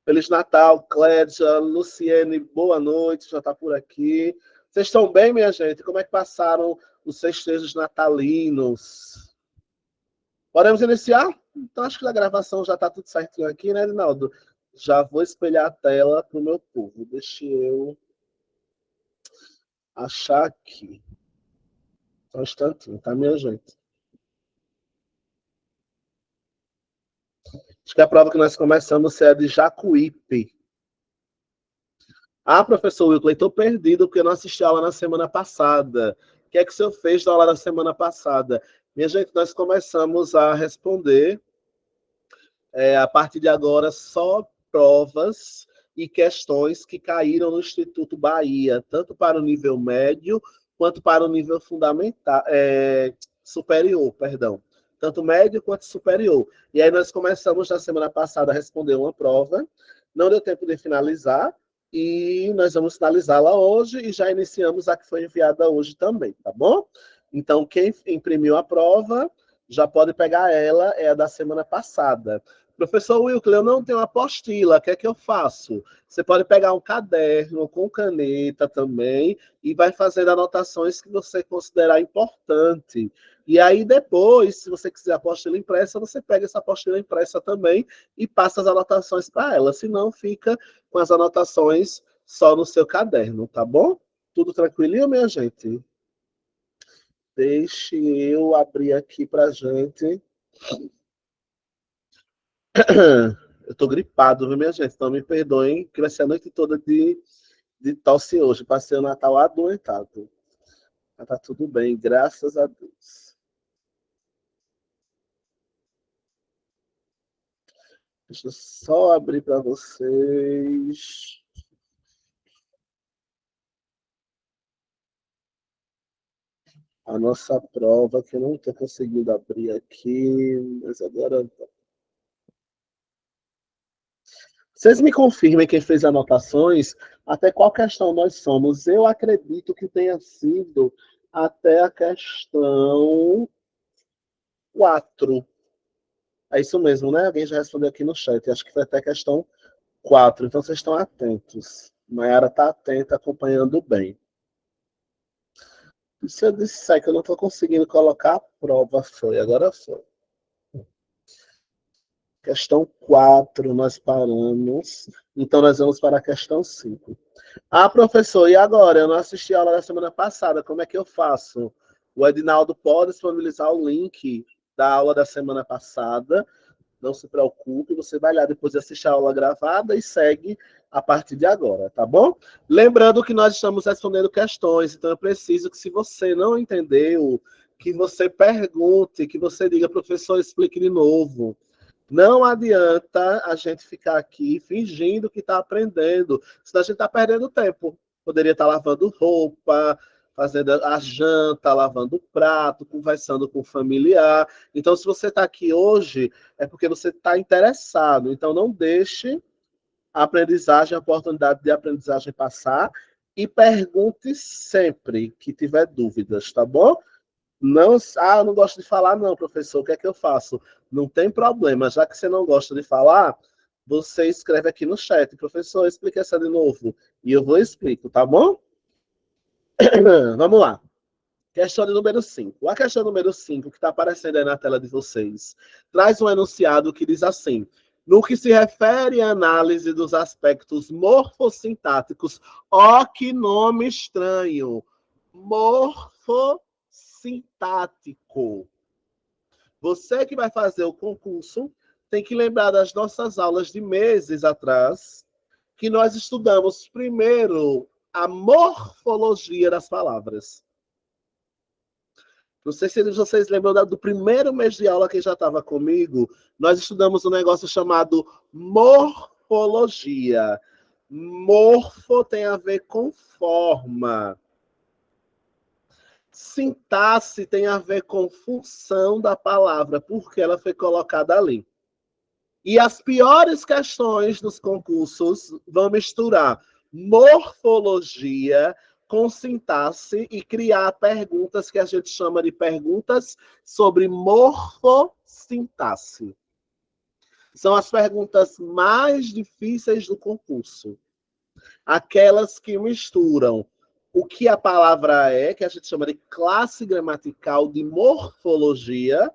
Feliz Natal, Clédia, Luciene, boa noite, já está por aqui. Vocês estão bem, minha gente? Como é que passaram os festejos natalinos? Podemos iniciar? Então, acho que a gravação já está tudo certinho aqui, né, Rinaldo? Já vou espelhar a tela para o meu povo. Deixa eu achar aqui. Só um instantinho, tá, minha gente? Acho que a prova que nós começamos é a de Jacuípe. Ah, professor Wilton, estou perdido porque eu não assisti a aula na semana passada. O que é que o senhor fez da aula da semana passada? Minha gente, nós começamos a responder, a partir de agora, só provas e questões que caíram no Instituto Bahia, tanto para o nível médio quanto para o nível fundamental, superior, perdão. Tanto médio quanto superior. E aí nós começamos na semana passada a responder uma prova, não deu tempo de finalizar, e nós vamos finalizá-la hoje e já iniciamos a que foi enviada hoje também, tá bom? Então, quem imprimiu a prova já pode pegar ela, é a da semana passada. Professor Wilker, eu não tenho apostila, o que é que eu faço? Você pode pegar um caderno com caneta também e vai fazendo anotações que você considerar importante. E aí depois, se você quiser apostila impressa, você pega essa apostila impressa também e passa as anotações para ela. Senão, fica com as anotações só no seu caderno, tá bom? Tudo tranquilinho, minha gente? Deixe eu abrir aqui para gente. Eu tô gripado, viu, minha gente? Então me perdoem, que vai ser a noite toda de tosse hoje. Passei o Natal adoentado. Mas tá tudo bem, graças a Deus. Deixa eu só abrir para vocês. A nossa prova, que eu não estou conseguindo abrir aqui, mas agora. Vocês me confirmem quem fez anotações, até qual questão nós somos. Eu acredito que tenha sido até a questão 4. É isso mesmo, né? Alguém já respondeu aqui no chat. Acho que foi até a questão 4. Então vocês estão atentos. Mayara está atenta, acompanhando bem. E se eu disser que eu não estou conseguindo colocar a prova, foi. Agora foi. Questão 4, nós paramos. Então, nós vamos para a questão 5. Ah, professor, e agora? Eu não assisti a aula da semana passada. Como é que eu faço? O Edinaldo pode disponibilizar o link da aula da semana passada. Não se preocupe, você vai lá depois de assistir a aula gravada e segue a partir de agora, tá bom? Lembrando que nós estamos respondendo questões, então eu preciso que, se você não entendeu, que você pergunte, que você diga, professor, explique de novo. Não adianta a gente ficar aqui fingindo que está aprendendo, senão a gente está perdendo tempo. Poderia estar lavando roupa, fazendo a janta, lavando o prato, conversando com o familiar. Então, se você está aqui hoje, é porque você está interessado. Então, não deixe a aprendizagem, a oportunidade de aprendizagem passar e pergunte sempre que tiver dúvidas, tá bom? Não, eu não gosto de falar, não, professor. O que é que eu faço? Não tem problema. Já que você não gosta de falar, você escreve aqui no chat. Professor, explica essa de novo. E eu vou explico, tá bom? Vamos lá. Questão de número 5. A questão número 5, que está aparecendo aí na tela de vocês, traz um enunciado que diz assim: no que se refere à análise dos aspectos morfossintáticos, ó, que nome estranho! Morfossintático. Você que vai fazer o concurso tem que lembrar das nossas aulas de meses atrás, que nós estudamos primeiro a morfologia das palavras. Não sei se vocês lembram do primeiro mês de aula que já estava comigo. Nós estudamos um negócio chamado morfologia. Morfo tem a ver com forma. Sintaxe tem a ver com função da palavra, porque ela foi colocada ali. E as piores questões dos concursos vão misturar morfologia com sintaxe e criar perguntas que a gente chama de perguntas sobre morfossintaxe. São as perguntas mais difíceis do concurso. Aquelas que misturam o que a palavra é, que a gente chama de classe gramatical, de morfologia,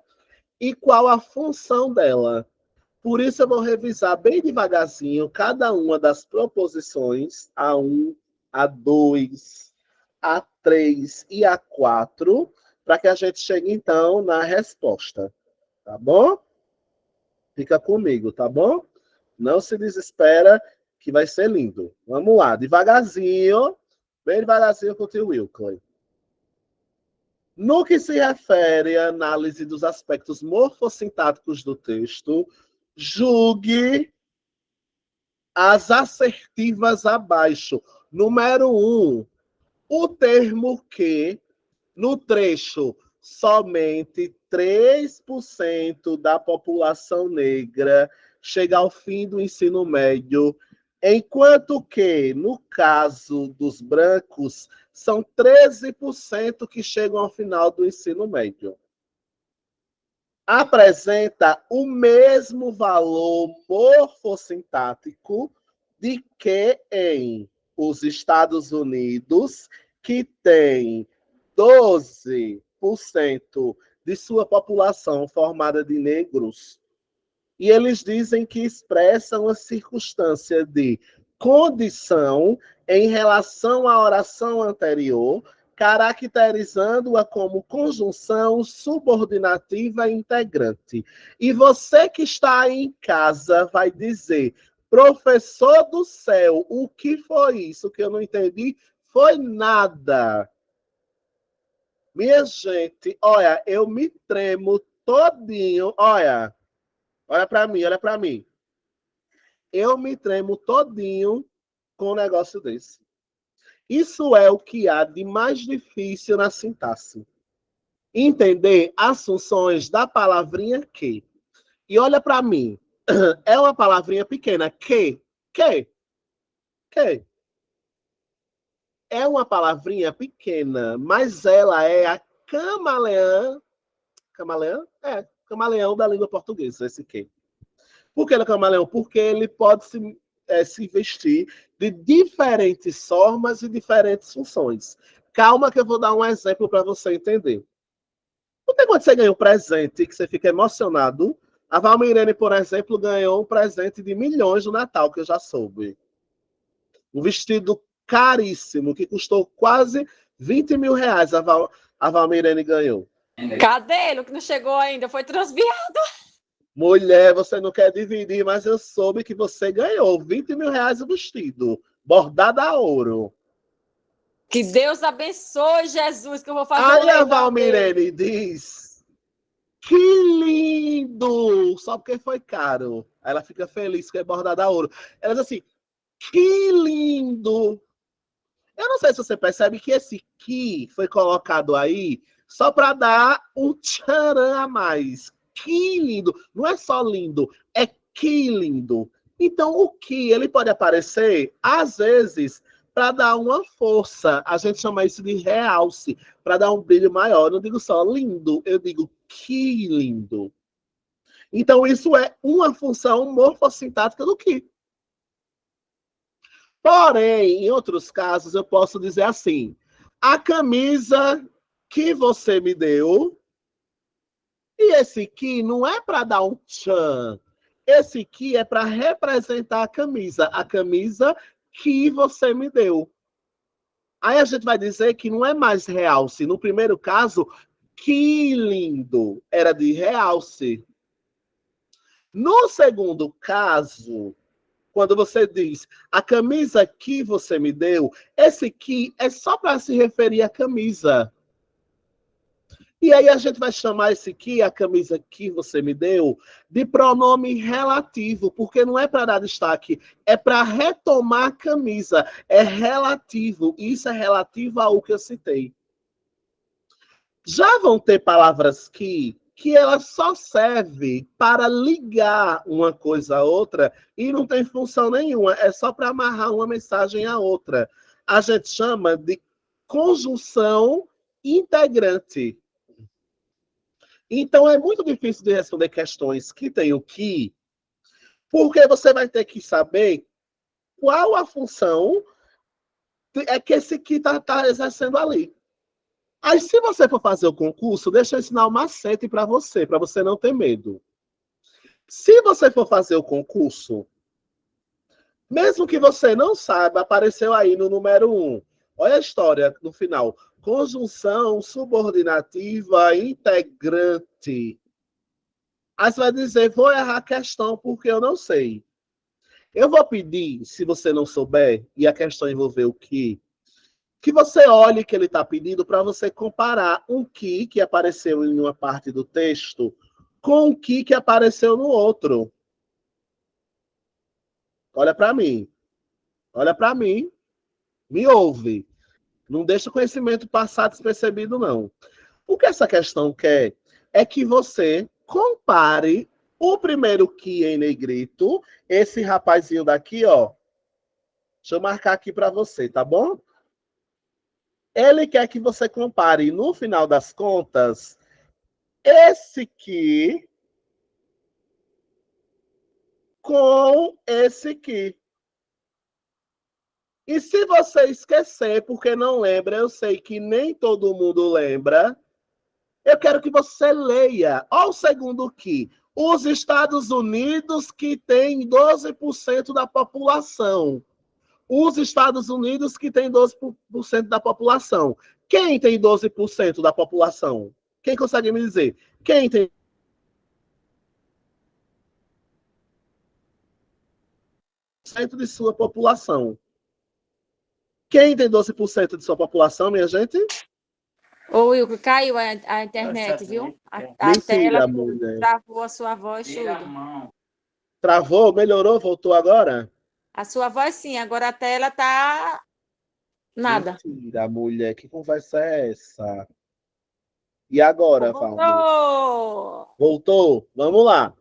e qual a função dela. Por isso eu vou revisar bem devagarzinho cada uma das proposições, A1, A2, A3 e A4, para que a gente chegue, então, na resposta. Tá bom? Fica comigo, tá bom? Não se desespera, que vai ser lindo. Vamos lá, devagarzinho, bem devagarzinho com o tio Wilkley. No que se refere à análise dos aspectos morfossintáticos do texto, julgue as assertivas abaixo. Número 1, o termo que, no trecho, somente 3% da população negra chega ao fim do ensino médio, enquanto que, no caso dos brancos, são 13% que chegam ao final do ensino médio. Apresenta o mesmo valor morfossintático de que em os Estados Unidos, que tem 12% de sua população formada de negros, e eles dizem que expressam a circunstância de condição em relação à oração anterior, caracterizando-a como conjunção subordinativa integrante. E você que está aí em casa vai dizer: professor do céu, o que foi isso que eu não entendi? Foi nada. Minha gente, olha, eu me tremo todinho, olha para mim, olha para mim. Eu me tremo todinho com um negócio desse. Isso é o que há de mais difícil na sintaxe. Entender as funções da palavrinha que. E olha para mim, é uma palavrinha pequena, que. É uma palavrinha pequena, mas ela é a camaleã. Camaleã? É, camaleão da língua portuguesa, esse que. Por que ele é camaleão? Porque ele pode se vestir de diferentes formas e diferentes funções. Calma que eu vou dar um exemplo para você entender. Não tem quando você ganha um presente que você fica emocionado. A Valmirene, por exemplo, ganhou um presente de milhões no Natal, que eu já soube. Um vestido caríssimo, que custou quase 20 mil reais, a Valmirene ganhou. Cadê ele? Que não chegou ainda? Foi transviado. Mulher, você não quer dividir, mas eu soube que você ganhou 20 mil reais o vestido, bordado a ouro. Que Deus abençoe, Jesus, que eu vou fazer Aí um a leilão dele. Valmirene diz: que lindo! Só porque foi caro. Aí ela fica feliz que é bordado a ouro. Ela diz assim: que lindo! Eu não sei se você percebe que esse que foi colocado aí só para dar um tcharam a mais. Que lindo! Não é só lindo, é que lindo. Então, o que ele pode aparecer, às vezes, para dar uma força. A gente chama isso de realce, para dar um brilho maior. Eu não digo só lindo, eu digo que lindo. Então, isso é uma função morfossintática do que. Porém, em outros casos, eu posso dizer assim: a camisa que você me deu, e esse que não é para dar um tchan, esse que é para representar a camisa que você me deu. Aí a gente vai dizer que não é mais realce. No primeiro caso, que lindo, era de realce. No segundo caso, quando você diz a camisa que você me deu, esse que é só para se referir à camisa. E aí a gente vai chamar esse que, a camisa que você me deu, de pronome relativo, porque não é para dar destaque, é para retomar a camisa. É relativo, e isso é relativo ao que eu citei. Já vão ter palavras que ela só serve para ligar uma coisa a outra e não tem função nenhuma, é só para amarrar uma mensagem a outra. A gente chama de conjunção integrante. Então é muito difícil de responder questões que tem o que Porque você vai ter que saber qual a função que esse que tá exercendo ali. Aí, se você for fazer o concurso, deixa eu ensinar o macete para você não ter medo. Se você for fazer o concurso, mesmo que você não saiba, apareceu aí no número 1. Olha a história no final. Conjunção subordinativa integrante. Aí você vai dizer, vou errar a questão porque eu não sei. Eu vou pedir, se você não souber, e a questão envolver o que você olhe que ele está pedindo para você comparar um que apareceu em uma parte do texto com o que apareceu no outro. Olha para mim. Olha para mim. Me ouve. Não deixa o conhecimento passar despercebido, não. O que essa questão quer é que você compare o primeiro que em negrito, esse rapazinho daqui, ó. Deixa eu marcar aqui para você, tá bom? Ele quer que você compare, no final das contas, esse que com esse aqui. E se você esquecer, porque não lembra, eu sei que nem todo mundo lembra, eu quero que você leia. Olha o segundo aqui. Os Estados Unidos que tem 12% da população. Os Estados Unidos que tem 12% da população. Quem tem 12% da população? Quem consegue me dizer? Quem tem de sua população? Quem tem 12% de sua população, minha gente? Ô, Wilco, caiu a internet, viu? A Mentira, tela mulher. travou a sua voz, tudo. Travou? Melhorou? Voltou agora? A sua voz, sim, agora a tela tá nada. Mentira, mulher. Que conversa é essa? E agora, Valmir? Voltou! Voltou? Vamos lá.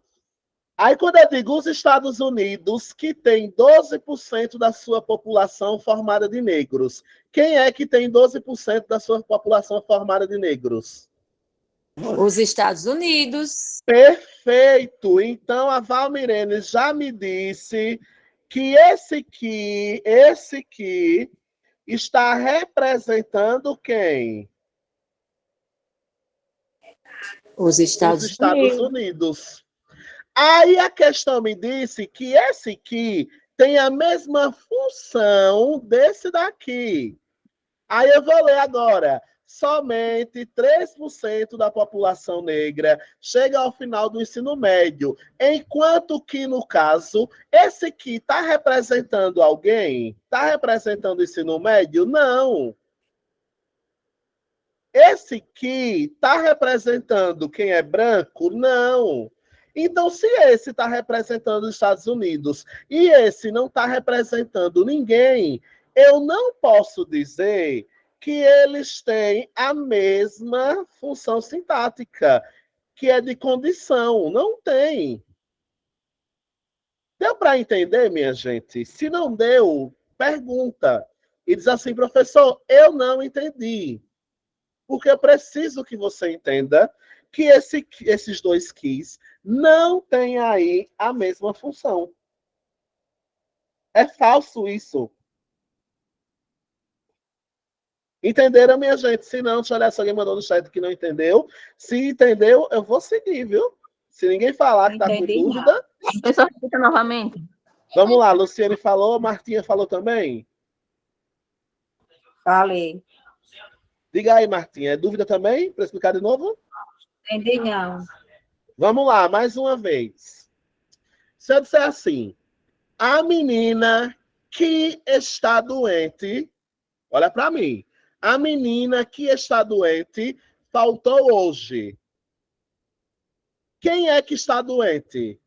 Aí, quando eu digo os Estados Unidos, que tem 12% da sua população formada de negros, quem é que tem 12% da sua população formada de negros? Os Estados Unidos. Perfeito! Então, a Valmirene já me disse que esse que está representando quem? Os Os Estados Estados Unidos. Unidos. Aí a questão me disse que esse aqui tem a mesma função desse daqui. Aí eu vou ler agora. Somente 3% da população negra chega ao final do ensino médio, enquanto que, no caso, esse aqui está representando alguém? Está representando o ensino médio? Não. Esse aqui está representando quem é branco? Não. Então, se esse está representando os Estados Unidos e esse não está representando ninguém, eu não posso dizer que eles têm a mesma função sintática, que é de condição. Não tem. Deu para entender, minha gente? Se não deu, pergunta. E diz assim, professor, eu não entendi. Porque eu preciso que você entenda que esses dois keys não têm aí a mesma função. É falso isso. Entenderam, minha gente? Se não, deixa eu olhar se alguém mandou no chat que não entendeu. Se entendeu, eu vou seguir, viu? Se ninguém falar que está com dúvida. Pessoal, repita novamente. Vamos lá, Luciane falou, Martinha falou também. Falei. Diga aí, Martinha, é dúvida também? Para explicar de novo? Entendi, não. Vamos lá, mais uma vez. Se eu disser assim, a menina que está doente, olha para mim, a menina que está doente faltou hoje. Quem é que está doente?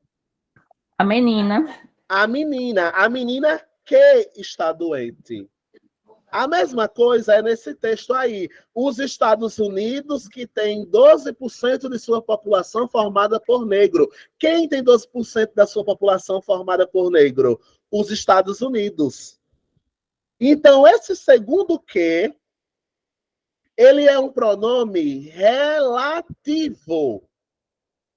A menina. A menina que está doente. A mesma coisa é nesse texto aí. Os Estados Unidos, que tem 12% de sua população formada por negro. Quem tem 12% da sua população formada por negro? Os Estados Unidos. Então, esse segundo que, ele é um pronome relativo.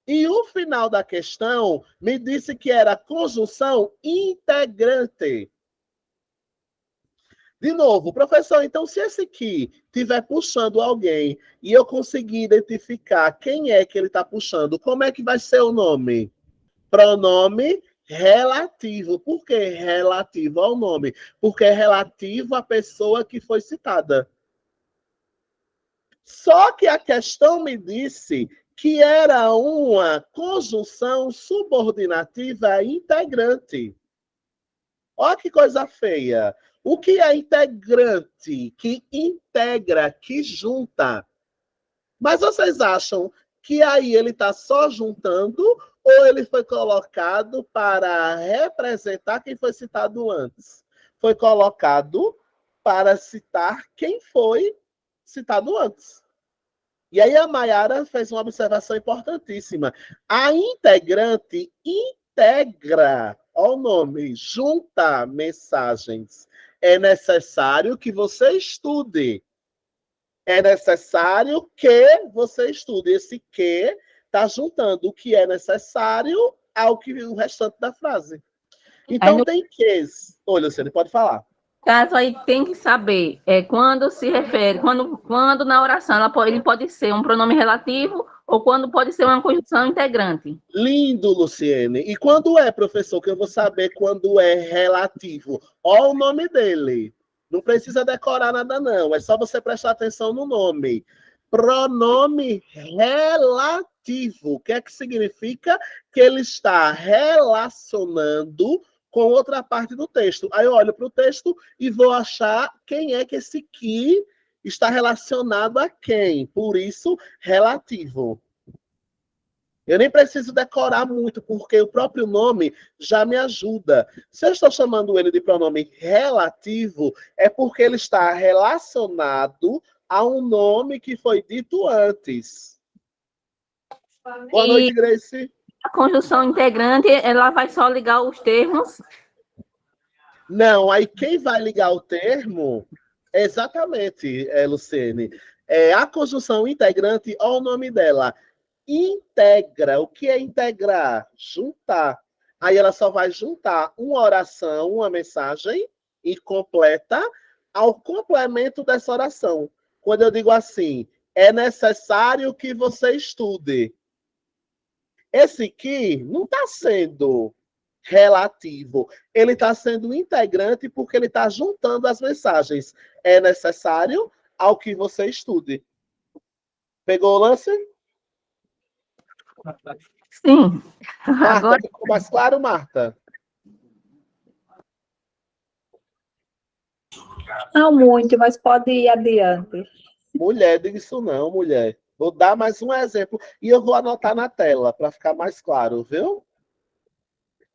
E o final da questão me disse que era conjunção integrante. De novo, professor, então se esse aqui estiver puxando alguém e eu conseguir identificar quem é que ele está puxando, como é que vai ser o nome? Pronome relativo. Por que relativo ao nome? Porque é relativo à pessoa que foi citada. Só que a questão me disse que era uma conjunção subordinativa integrante. Olha que coisa feia. O que é integrante? Que integra, que junta. Mas vocês acham que aí ele está só juntando ou ele foi colocado para representar quem foi citado antes? Foi colocado para citar quem foi citado antes. E aí a Maiara fez uma observação importantíssima. A integrante integra, olha o nome, junta mensagens. É necessário que você estude. É necessário que você estude. Esse que está juntando o que é necessário ao que o restante da frase. Então, no tem ques. Olha, você pode falar. caso aí tem que saber quando se refere, quando na oração ele pode ser um pronome relativo ou quando pode ser uma conjunção integrante. Lindo, Luciene. E quando é, professor, que eu vou saber quando é relativo? Olha o nome dele. Não precisa decorar nada, não. É só você prestar atenção no nome. Pronome relativo. O que é que significa? Que ele está relacionando com outra parte do texto. Aí eu olho para o texto e vou achar quem é que esse que está relacionado a quem. Por isso, relativo. Eu nem preciso decorar muito, porque o próprio nome já me ajuda. Se eu estou chamando ele de pronome relativo, é porque ele está relacionado a um nome que foi dito antes. Boa noite, Grace. A conjunção integrante, ela vai só ligar os termos. Não, aí quem vai ligar o termo, exatamente, Luciene, é a conjunção integrante, olha o nome dela. Integra. O que é integrar? Juntar. Aí ela só vai juntar uma oração, uma mensagem e completa ao complemento dessa oração. Quando eu digo assim, é necessário que você estude. Esse que não está sendo relativo, ele está sendo integrante porque ele está juntando as mensagens. É necessário ao que você estude. Pegou o lance? Sim. Marta, Agora, ficou mais claro, Marta? Não muito, mas pode ir adiante. Mulher, diga isso não, mulher. Vou dar mais um exemplo e eu vou anotar na tela para ficar mais claro, viu?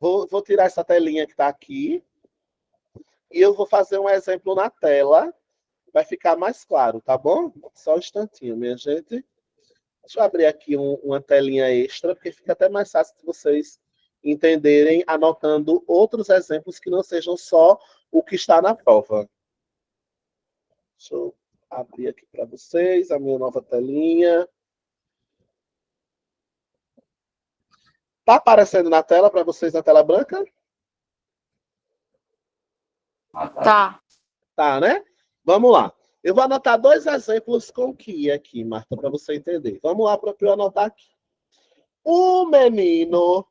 Vou tirar essa telinha que está aqui e eu vou fazer um exemplo na tela. Vai ficar mais claro, tá bom? Só um instantinho, minha gente. Deixa eu abrir aqui uma telinha extra, porque fica até mais fácil de vocês entenderem, anotando outros exemplos que não sejam só o que está na prova. Deixa eu abrir aqui para vocês a minha nova telinha. Tá aparecendo na tela para vocês na tela branca? Tá. Tá, né? Vamos lá. Eu vou anotar dois exemplos com que aqui, Marta, para você entender. Vamos lá para eu anotar aqui. O menino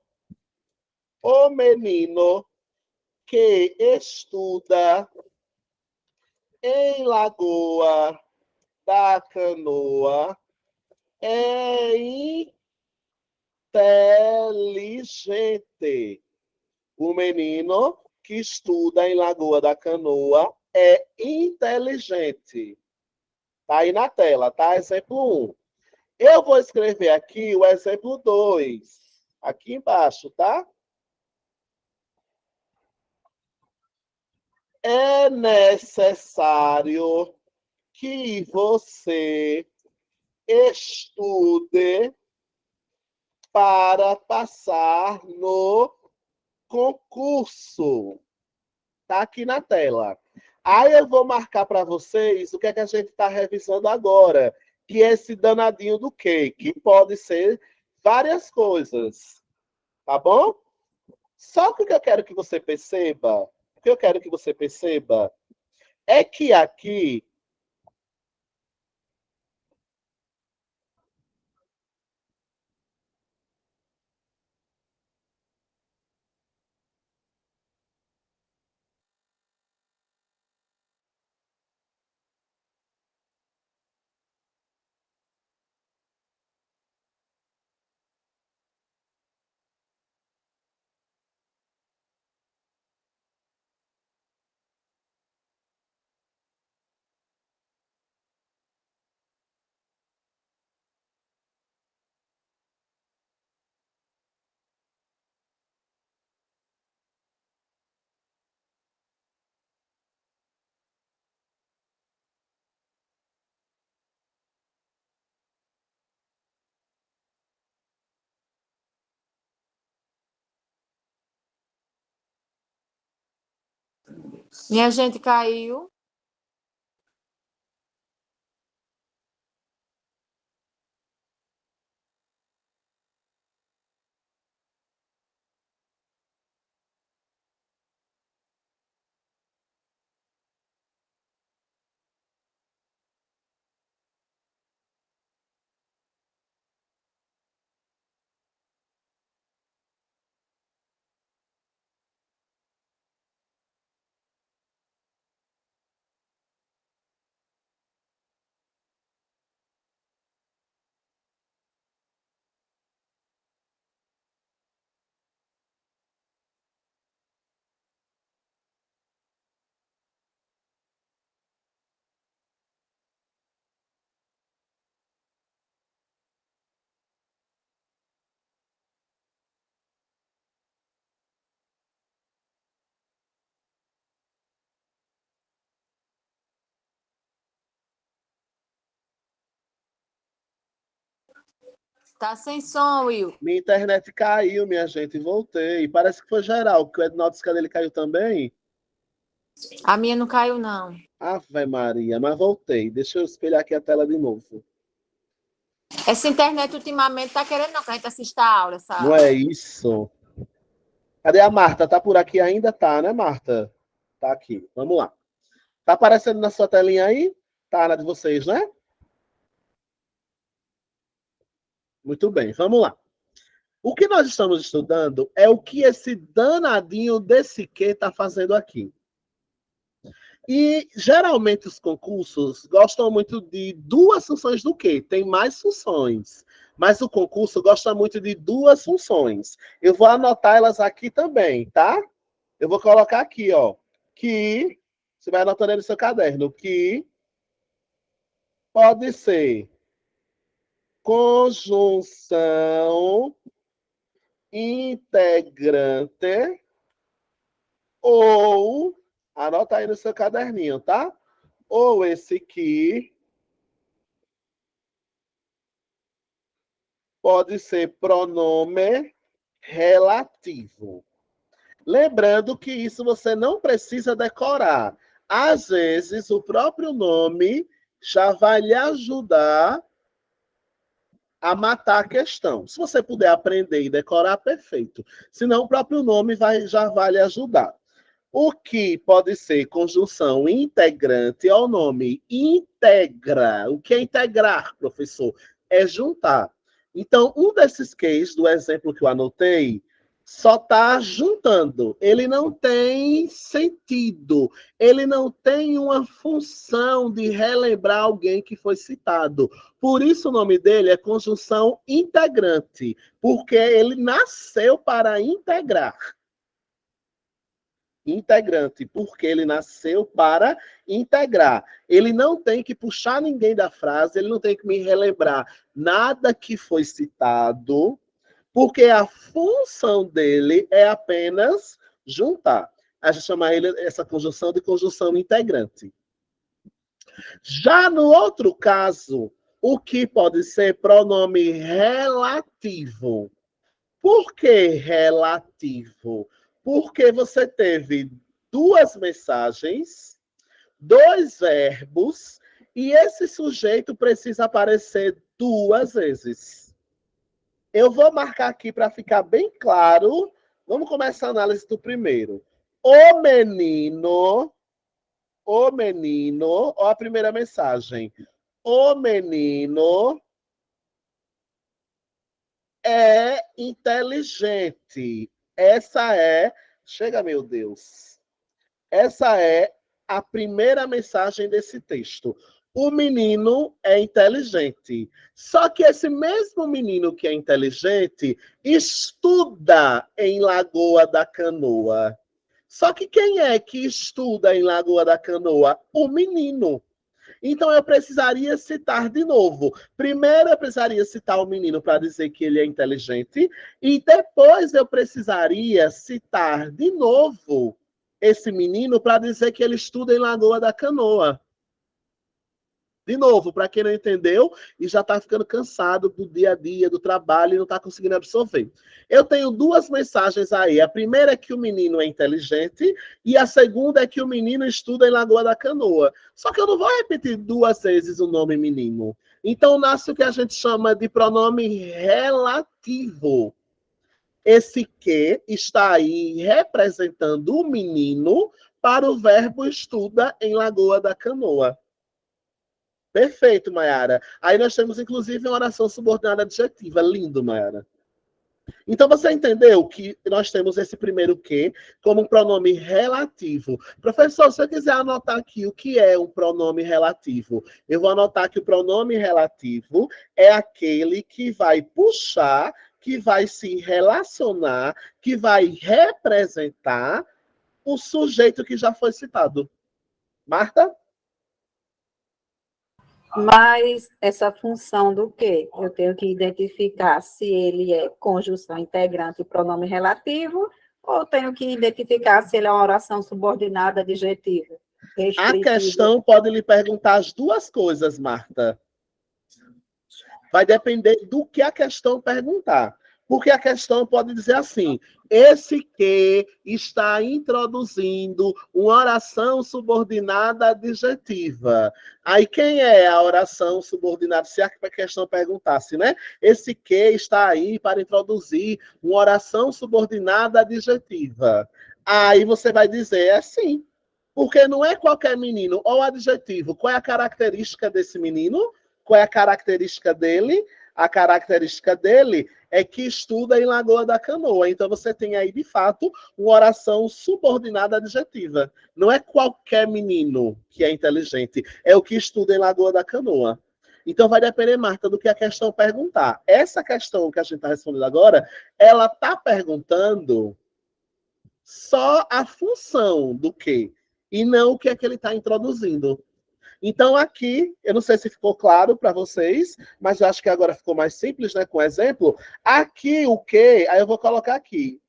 que estuda em Lagoa da Canoa é inteligente. O menino que estuda em Lagoa da Canoa é inteligente. Tá aí na tela, tá? Exemplo 1. Eu vou escrever aqui o exemplo 2. Aqui embaixo, tá? É necessário que você estude para passar no concurso. Tá aqui na tela. Aí eu vou marcar para vocês o que é que a gente está revisando agora, que é esse danadinho do quê? Que pode ser várias coisas, tá bom? Só que o que eu quero que você perceba, é que aqui Minha gente caiu. Tá sem som, Will. minha internet caiu, minha gente, e voltei. Parece que foi geral, porque o Ednaldo disse que dele caiu também. A minha não caiu, não. Ave Maria, mas voltei. Deixa eu espelhar aqui a tela de novo. Essa internet ultimamente tá querendo não que a gente assista a aula, Não sabe? é isso. Cadê a Marta? Tá por aqui ainda? Tá, né, Marta? Tá aqui. Vamos lá. Tá aparecendo na sua telinha aí? Tá na de vocês, né? Muito bem, vamos lá. O que nós estamos estudando é o que esse danadinho desse que está fazendo aqui. E, geralmente, os concursos gostam muito de duas funções do que? Tem mais funções. Mas o concurso gosta muito de duas funções. Eu vou anotar elas aqui também, tá? Eu vou colocar aqui, ó. Que, você vai anotando aí no seu caderno, que pode ser conjunção integrante ou, anota aí no seu caderninho, tá? Ou esse aqui pode ser pronome relativo. Lembrando que isso você não precisa decorar. Às vezes, o próprio nome já vai lhe ajudar a matar a questão. Se você puder aprender e decorar, perfeito. Senão, o próprio nome já vai lhe ajudar. O que pode ser conjunção integrante é o nome integra. O que é integrar, professor? É juntar. Então, um desses cases, do exemplo que eu anotei, só está juntando. Ele não tem sentido. Ele não tem uma função de relembrar alguém que foi citado. Por isso o nome dele é conjunção integrante, porque ele nasceu para integrar. Integrante, porque ele nasceu para integrar. Ele não tem que puxar ninguém da frase, ele não tem que me relembrar nada que foi citado, porque a função dele é apenas juntar. A gente chama essa conjunção de conjunção integrante. Já no outro caso, o que pode ser pronome relativo. Por que relativo? Porque você teve duas mensagens, dois verbos, e esse sujeito precisa aparecer duas vezes. Eu vou marcar aqui para ficar bem claro. Vamos começar a análise do primeiro. O menino, ó a primeira mensagem. O menino é inteligente. Chega, meu Deus. Essa é a primeira mensagem desse texto. O menino é inteligente. Só que esse mesmo menino que é inteligente estuda em Lagoa da Canoa. Só que quem é que estuda em Lagoa da Canoa? O menino. Então eu precisaria citar de novo. Primeiro eu precisaria citar o menino para dizer que ele é inteligente, e depois eu precisaria citar de novo esse menino para dizer que ele estuda em Lagoa da Canoa. De novo, para quem não entendeu e já está ficando cansado do dia a dia, do trabalho e não está conseguindo absorver. Eu tenho duas mensagens aí. A primeira é que o menino é inteligente e a segunda é que o menino estuda em Lagoa da Canoa. Só que eu não vou repetir duas vezes o nome menino. Então nasce o que a gente chama de pronome relativo. Esse que está aí representando o menino para o verbo estuda em Lagoa da Canoa. Perfeito, Mayara. Aí nós temos, inclusive, uma oração subordinada adjetiva. Lindo, Mayara. Então, você entendeu que nós temos esse primeiro que como um pronome relativo. Professor, se eu quiser anotar aqui o que é um pronome relativo, eu vou anotar que o pronome relativo é aquele que vai puxar, que vai se relacionar, que vai representar o sujeito que já foi citado. Marta? Mas essa função do quê? Eu tenho que identificar se ele é conjunção integrante e pronome relativo, ou tenho que identificar se ele é uma oração subordinada adjetiva? A questão pode lhe perguntar as duas coisas, Marta. Vai depender do que a questão perguntar. Porque a questão pode dizer assim: esse que está introduzindo uma oração subordinada adjetiva. Aí quem é a oração subordinada? Se a questão perguntasse, né? Esse que está aí para introduzir uma oração subordinada adjetiva. Aí você vai dizer assim. Porque não é qualquer menino. Ou adjetivo. Qual é a característica desse menino? Qual é a característica dele? A característica dele é que estuda em Lagoa da Canoa. Então, você tem aí, de fato, uma oração subordinada adjetiva. Não é qualquer menino que é inteligente, é o que estuda em Lagoa da Canoa. Então, vai depender, Marta, do que a questão perguntar. Essa questão que a gente está respondendo agora, ela está perguntando só a função do quê? E não o que é que ele está introduzindo. Então, aqui, eu não sei se ficou claro para vocês, mas eu acho que agora ficou mais simples, né, com o exemplo. Aqui, o que? Aí eu vou colocar aqui.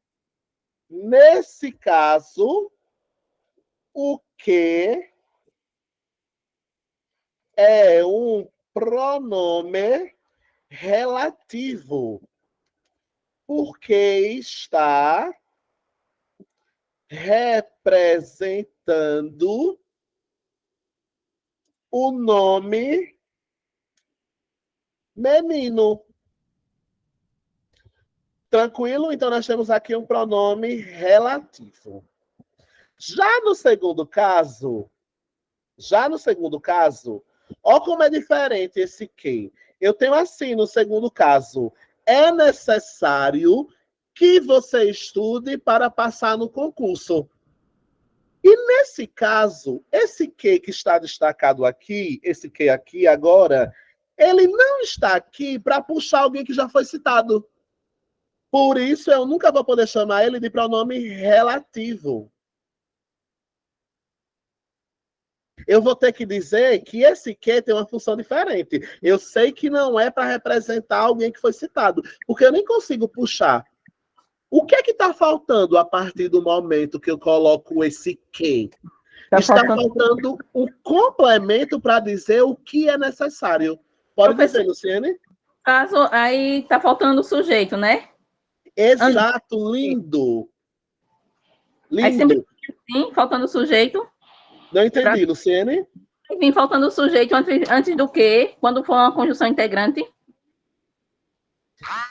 Nesse caso, o que é um pronome relativo, porque está representando o nome menino. Tranquilo? Então, nós temos aqui um pronome relativo. Já no segundo caso, ó como é diferente esse que. Eu tenho assim no segundo caso. É necessário que você estude para passar no concurso. E nesse caso, esse que está destacado aqui, esse que aqui agora, ele não está aqui para puxar alguém que já foi citado. Por isso, eu nunca vou poder chamar ele de pronome relativo. Eu vou ter que dizer que esse que tem uma função diferente. Eu sei que não é para representar alguém que foi citado, porque eu nem consigo puxar. O que é que está faltando a partir do momento que eu coloco esse que? Está faltando um complemento para dizer o que é necessário. Pode dizer, Luciene? Caso aí está faltando o sujeito, né? Exato, lindo. Aí sempre Lindo. sim, faltando o sujeito. Não entendi, Luciene? Vem faltando o sujeito antes do que, quando for uma conjunção integrante.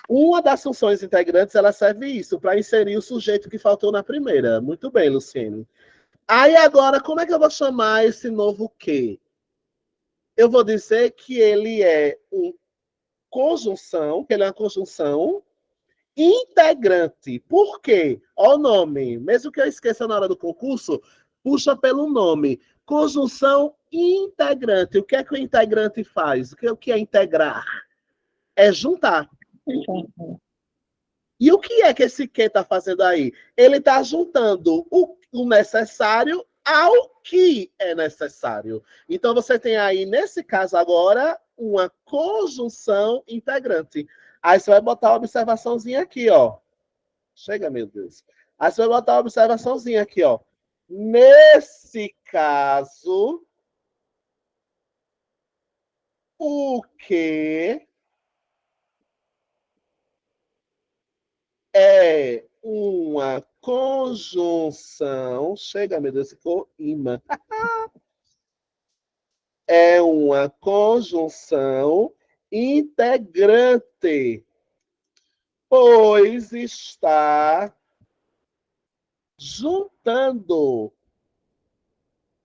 Uma das funções integrantes, ela serve isso, para inserir o sujeito que faltou na primeira. Muito bem, Luciene. Aí agora, como é que eu vou chamar esse novo que? Eu vou dizer que ele é uma conjunção integrante. Por quê? Olha o nome. Mesmo que eu esqueça na hora do concurso, puxa pelo nome. Conjunção integrante. O que é que o integrante faz? O que é integrar? É juntar. E o que é que esse que está fazendo aí? Ele está juntando o necessário ao que é necessário. Então, você tem aí, nesse caso agora, uma conjunção integrante. Aí você vai botar uma observaçãozinha aqui, ó. Chega, meu Deus. Aí você vai botar uma observaçãozinha aqui, ó. Nesse caso, o que é uma conjunção. Chega, meu Deus, ficou imã. É uma conjunção integrante, pois está juntando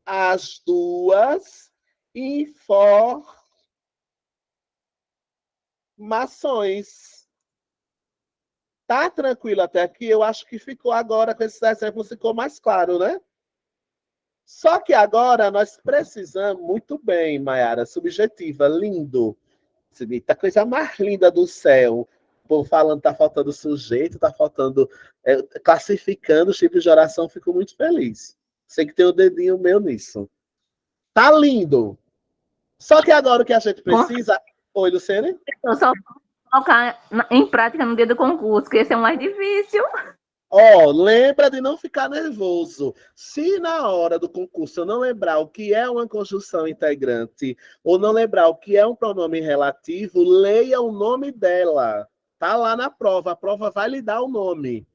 as duas informações. Tá tranquilo até aqui? Eu acho que ficou agora, com esses exemplos, ficou mais claro, né? Só que agora nós precisamos, muito bem, Mayara, subjetiva, lindo. A coisa mais linda do céu. O povo falando tá faltando sujeito, tá faltando. Classificando os tipos de oração, fico muito feliz. Sei que tem o dedinho meu nisso. Tá lindo. Só que agora o que a gente precisa. Oi, Luciene? Eu só vou colocar em prática no dia do concurso, que esse é o mais difícil. Ó, lembra de não ficar nervoso. Se na hora do concurso eu não lembrar o que é uma conjunção integrante, ou não lembrar o que é um pronome relativo, leia o nome dela. Tá lá na prova. A prova vai lhe dar o nome,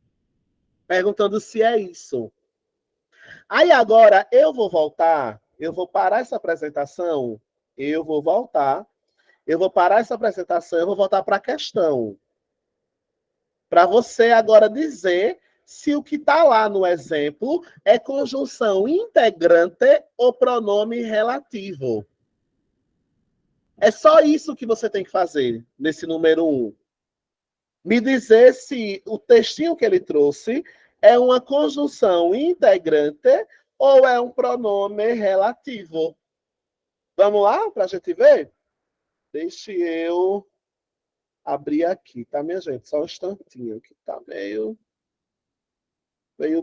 perguntando se é isso. Aí agora eu vou voltar, eu vou parar essa apresentação, eu vou voltar, eu vou parar essa apresentação, eu vou voltar para a questão. Para você agora dizer se o que está lá no exemplo é conjunção integrante ou pronome relativo. É só isso que você tem que fazer nesse número 1. Me dizer se o textinho que ele trouxe é uma conjunção integrante ou é um pronome relativo. Vamos lá para a gente ver? Deixe eu abrir aqui, tá, minha gente? Só um instantinho, que tá meio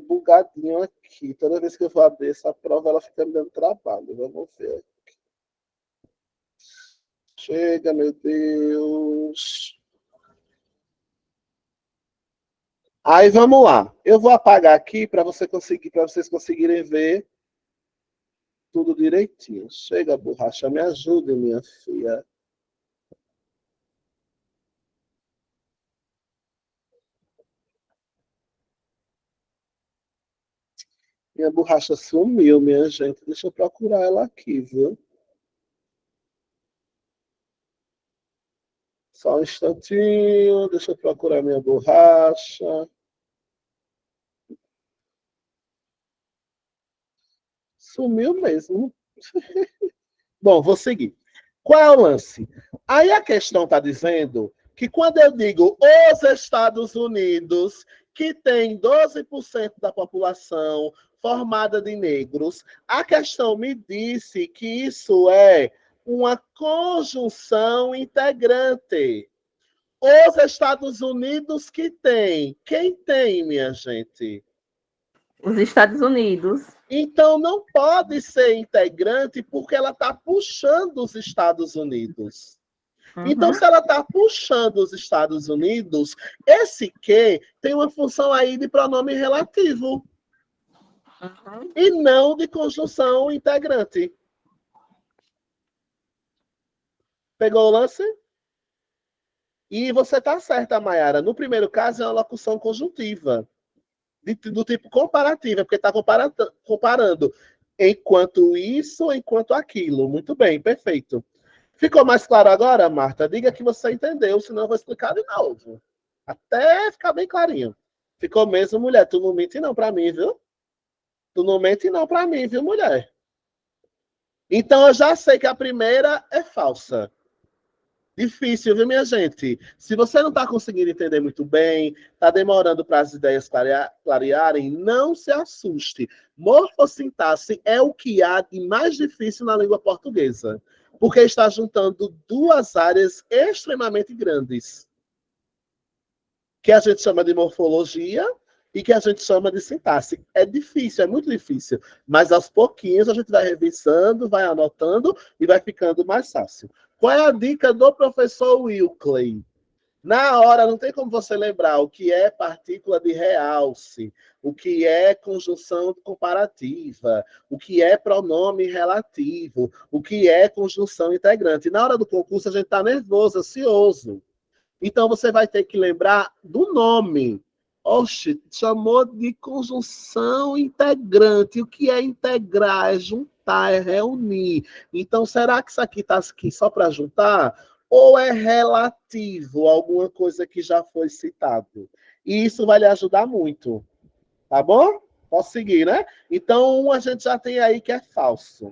bugadinho aqui. Toda vez que eu vou abrir essa prova, ela fica me dando trabalho. Vamos ver. Chega, meu Deus. Aí vamos lá. Eu vou apagar aqui para vocês conseguirem ver tudo direitinho. Chega, borracha, me ajude, minha filha. Minha borracha sumiu, minha gente. Deixa eu procurar ela aqui, viu? Só um instantinho. Deixa eu procurar minha borracha. Sumiu mesmo. Bom, vou seguir. Qual é o lance? Aí a questão está dizendo que quando eu digo os Estados Unidos, que tem 12% da população formada de negros, a questão me disse que isso é uma conjunção integrante. Os Estados Unidos que tem. Quem tem, minha gente? Os Estados Unidos. Então, não pode ser integrante porque ela está puxando os Estados Unidos. Então, se ela está puxando os Estados Unidos, esse que tem uma função aí de pronome relativo. E não de conjunção integrante. Pegou o lance? E você está certa, Mayara. No primeiro caso, é uma locução conjuntiva. Do tipo comparativa, porque está comparando enquanto isso, enquanto aquilo. Muito bem, perfeito. Ficou mais claro agora, Marta? Diga que você entendeu, senão eu vou explicar de novo. Até ficar bem clarinho. Ficou mesmo, mulher? Tu não mente não pra mim, viu? Tu não mente não pra mim, viu, mulher? Então eu já sei que a primeira é falsa. Difícil, viu, minha gente? Se você não está conseguindo entender muito bem, está demorando para as ideias clarearem, não se assuste. Morfossintaxe é o que há de mais difícil na língua portuguesa, porque está juntando duas áreas extremamente grandes, que a gente chama de morfologia e que a gente chama de sintaxe. É difícil, é muito difícil, mas aos pouquinhos a gente vai revisando, vai anotando e vai ficando mais fácil. Qual é a dica do professor Wilkley? Na hora, não tem como você lembrar o que é partícula de realce, o que é conjunção comparativa, o que é pronome relativo, o que é conjunção integrante. Na hora do concurso, a gente está nervoso, ansioso. Então, você vai ter que lembrar do nome. Oxe, chamou de conjunção integrante. O que é integrar? É juntar, é reunir. Então, será que isso aqui está aqui só para juntar? Ou é relativo a alguma coisa que já foi citado? E isso vai lhe ajudar muito. Tá bom? Posso seguir, né? Então, a gente já tem aí que é falso.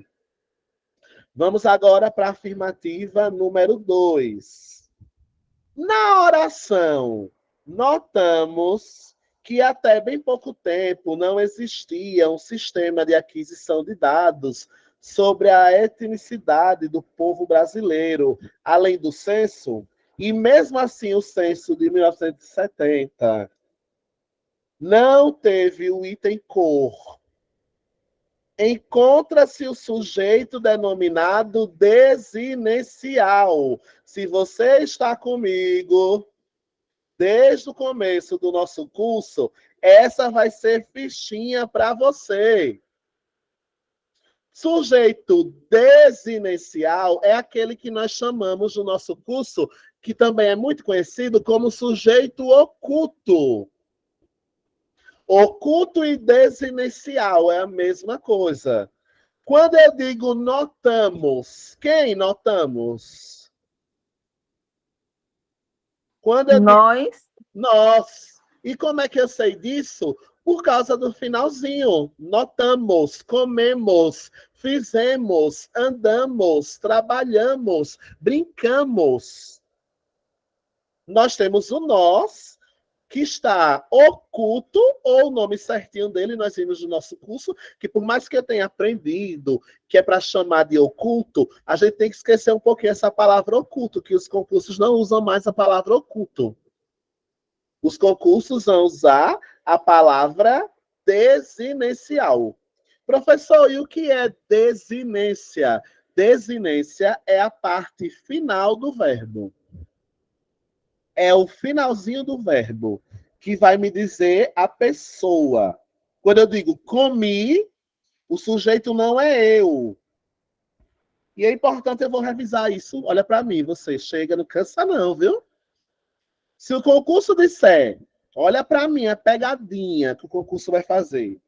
Vamos agora para a afirmativa número 2. Na oração, notamos que até bem pouco tempo não existia um sistema de aquisição de dados sobre a etnicidade do povo brasileiro, além do censo, e mesmo assim o censo de 1970 não teve o item cor. Encontra-se o sujeito denominado desinicial. Se você está comigo desde o começo do nosso curso, essa vai ser fichinha para você. Sujeito desinicial é aquele que nós chamamos no nosso curso, que também é muito conhecido como sujeito oculto. Oculto e desinicial é a mesma coisa. Quando eu digo notamos, quem notamos? Quando eu digo Nós, nós. E como é que eu sei disso? Por causa do finalzinho. Notamos, comemos, fizemos, andamos, trabalhamos, brincamos. Nós temos o nós, que está oculto, ou o nome certinho dele, nós vimos no nosso curso, que por mais que eu tenha aprendido que é para chamar de oculto, a gente tem que esquecer um pouquinho essa palavra oculto, que os concursos não usam mais a palavra oculto. Os concursos vão usar a palavra desinicial. Professor, e o que é desinência? Desinência é a parte final do verbo. É o finalzinho do verbo que vai me dizer a pessoa. Quando eu digo comi, o sujeito não é eu. E é importante, eu vou revisar isso. Olha para mim, você chega, não cansa não, viu? Se o concurso disser, olha para mim, a pegadinha que o concurso vai fazer.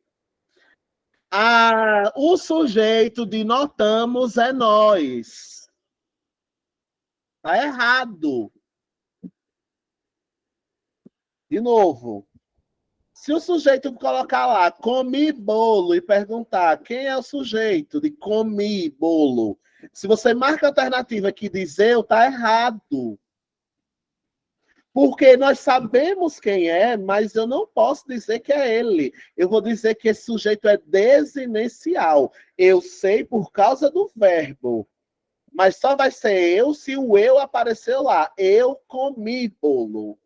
O sujeito de notamos é nós. Está errado. De novo. Se o sujeito colocar lá, comi bolo, e perguntar quem é o sujeito de comi bolo, se você marca a alternativa que diz eu, está errado. Porque nós sabemos quem é, mas eu não posso dizer que é ele. Eu vou dizer que esse sujeito é desinicial. Eu sei por causa do verbo. Mas só vai ser eu se o eu apareceu lá. Eu comi bolo.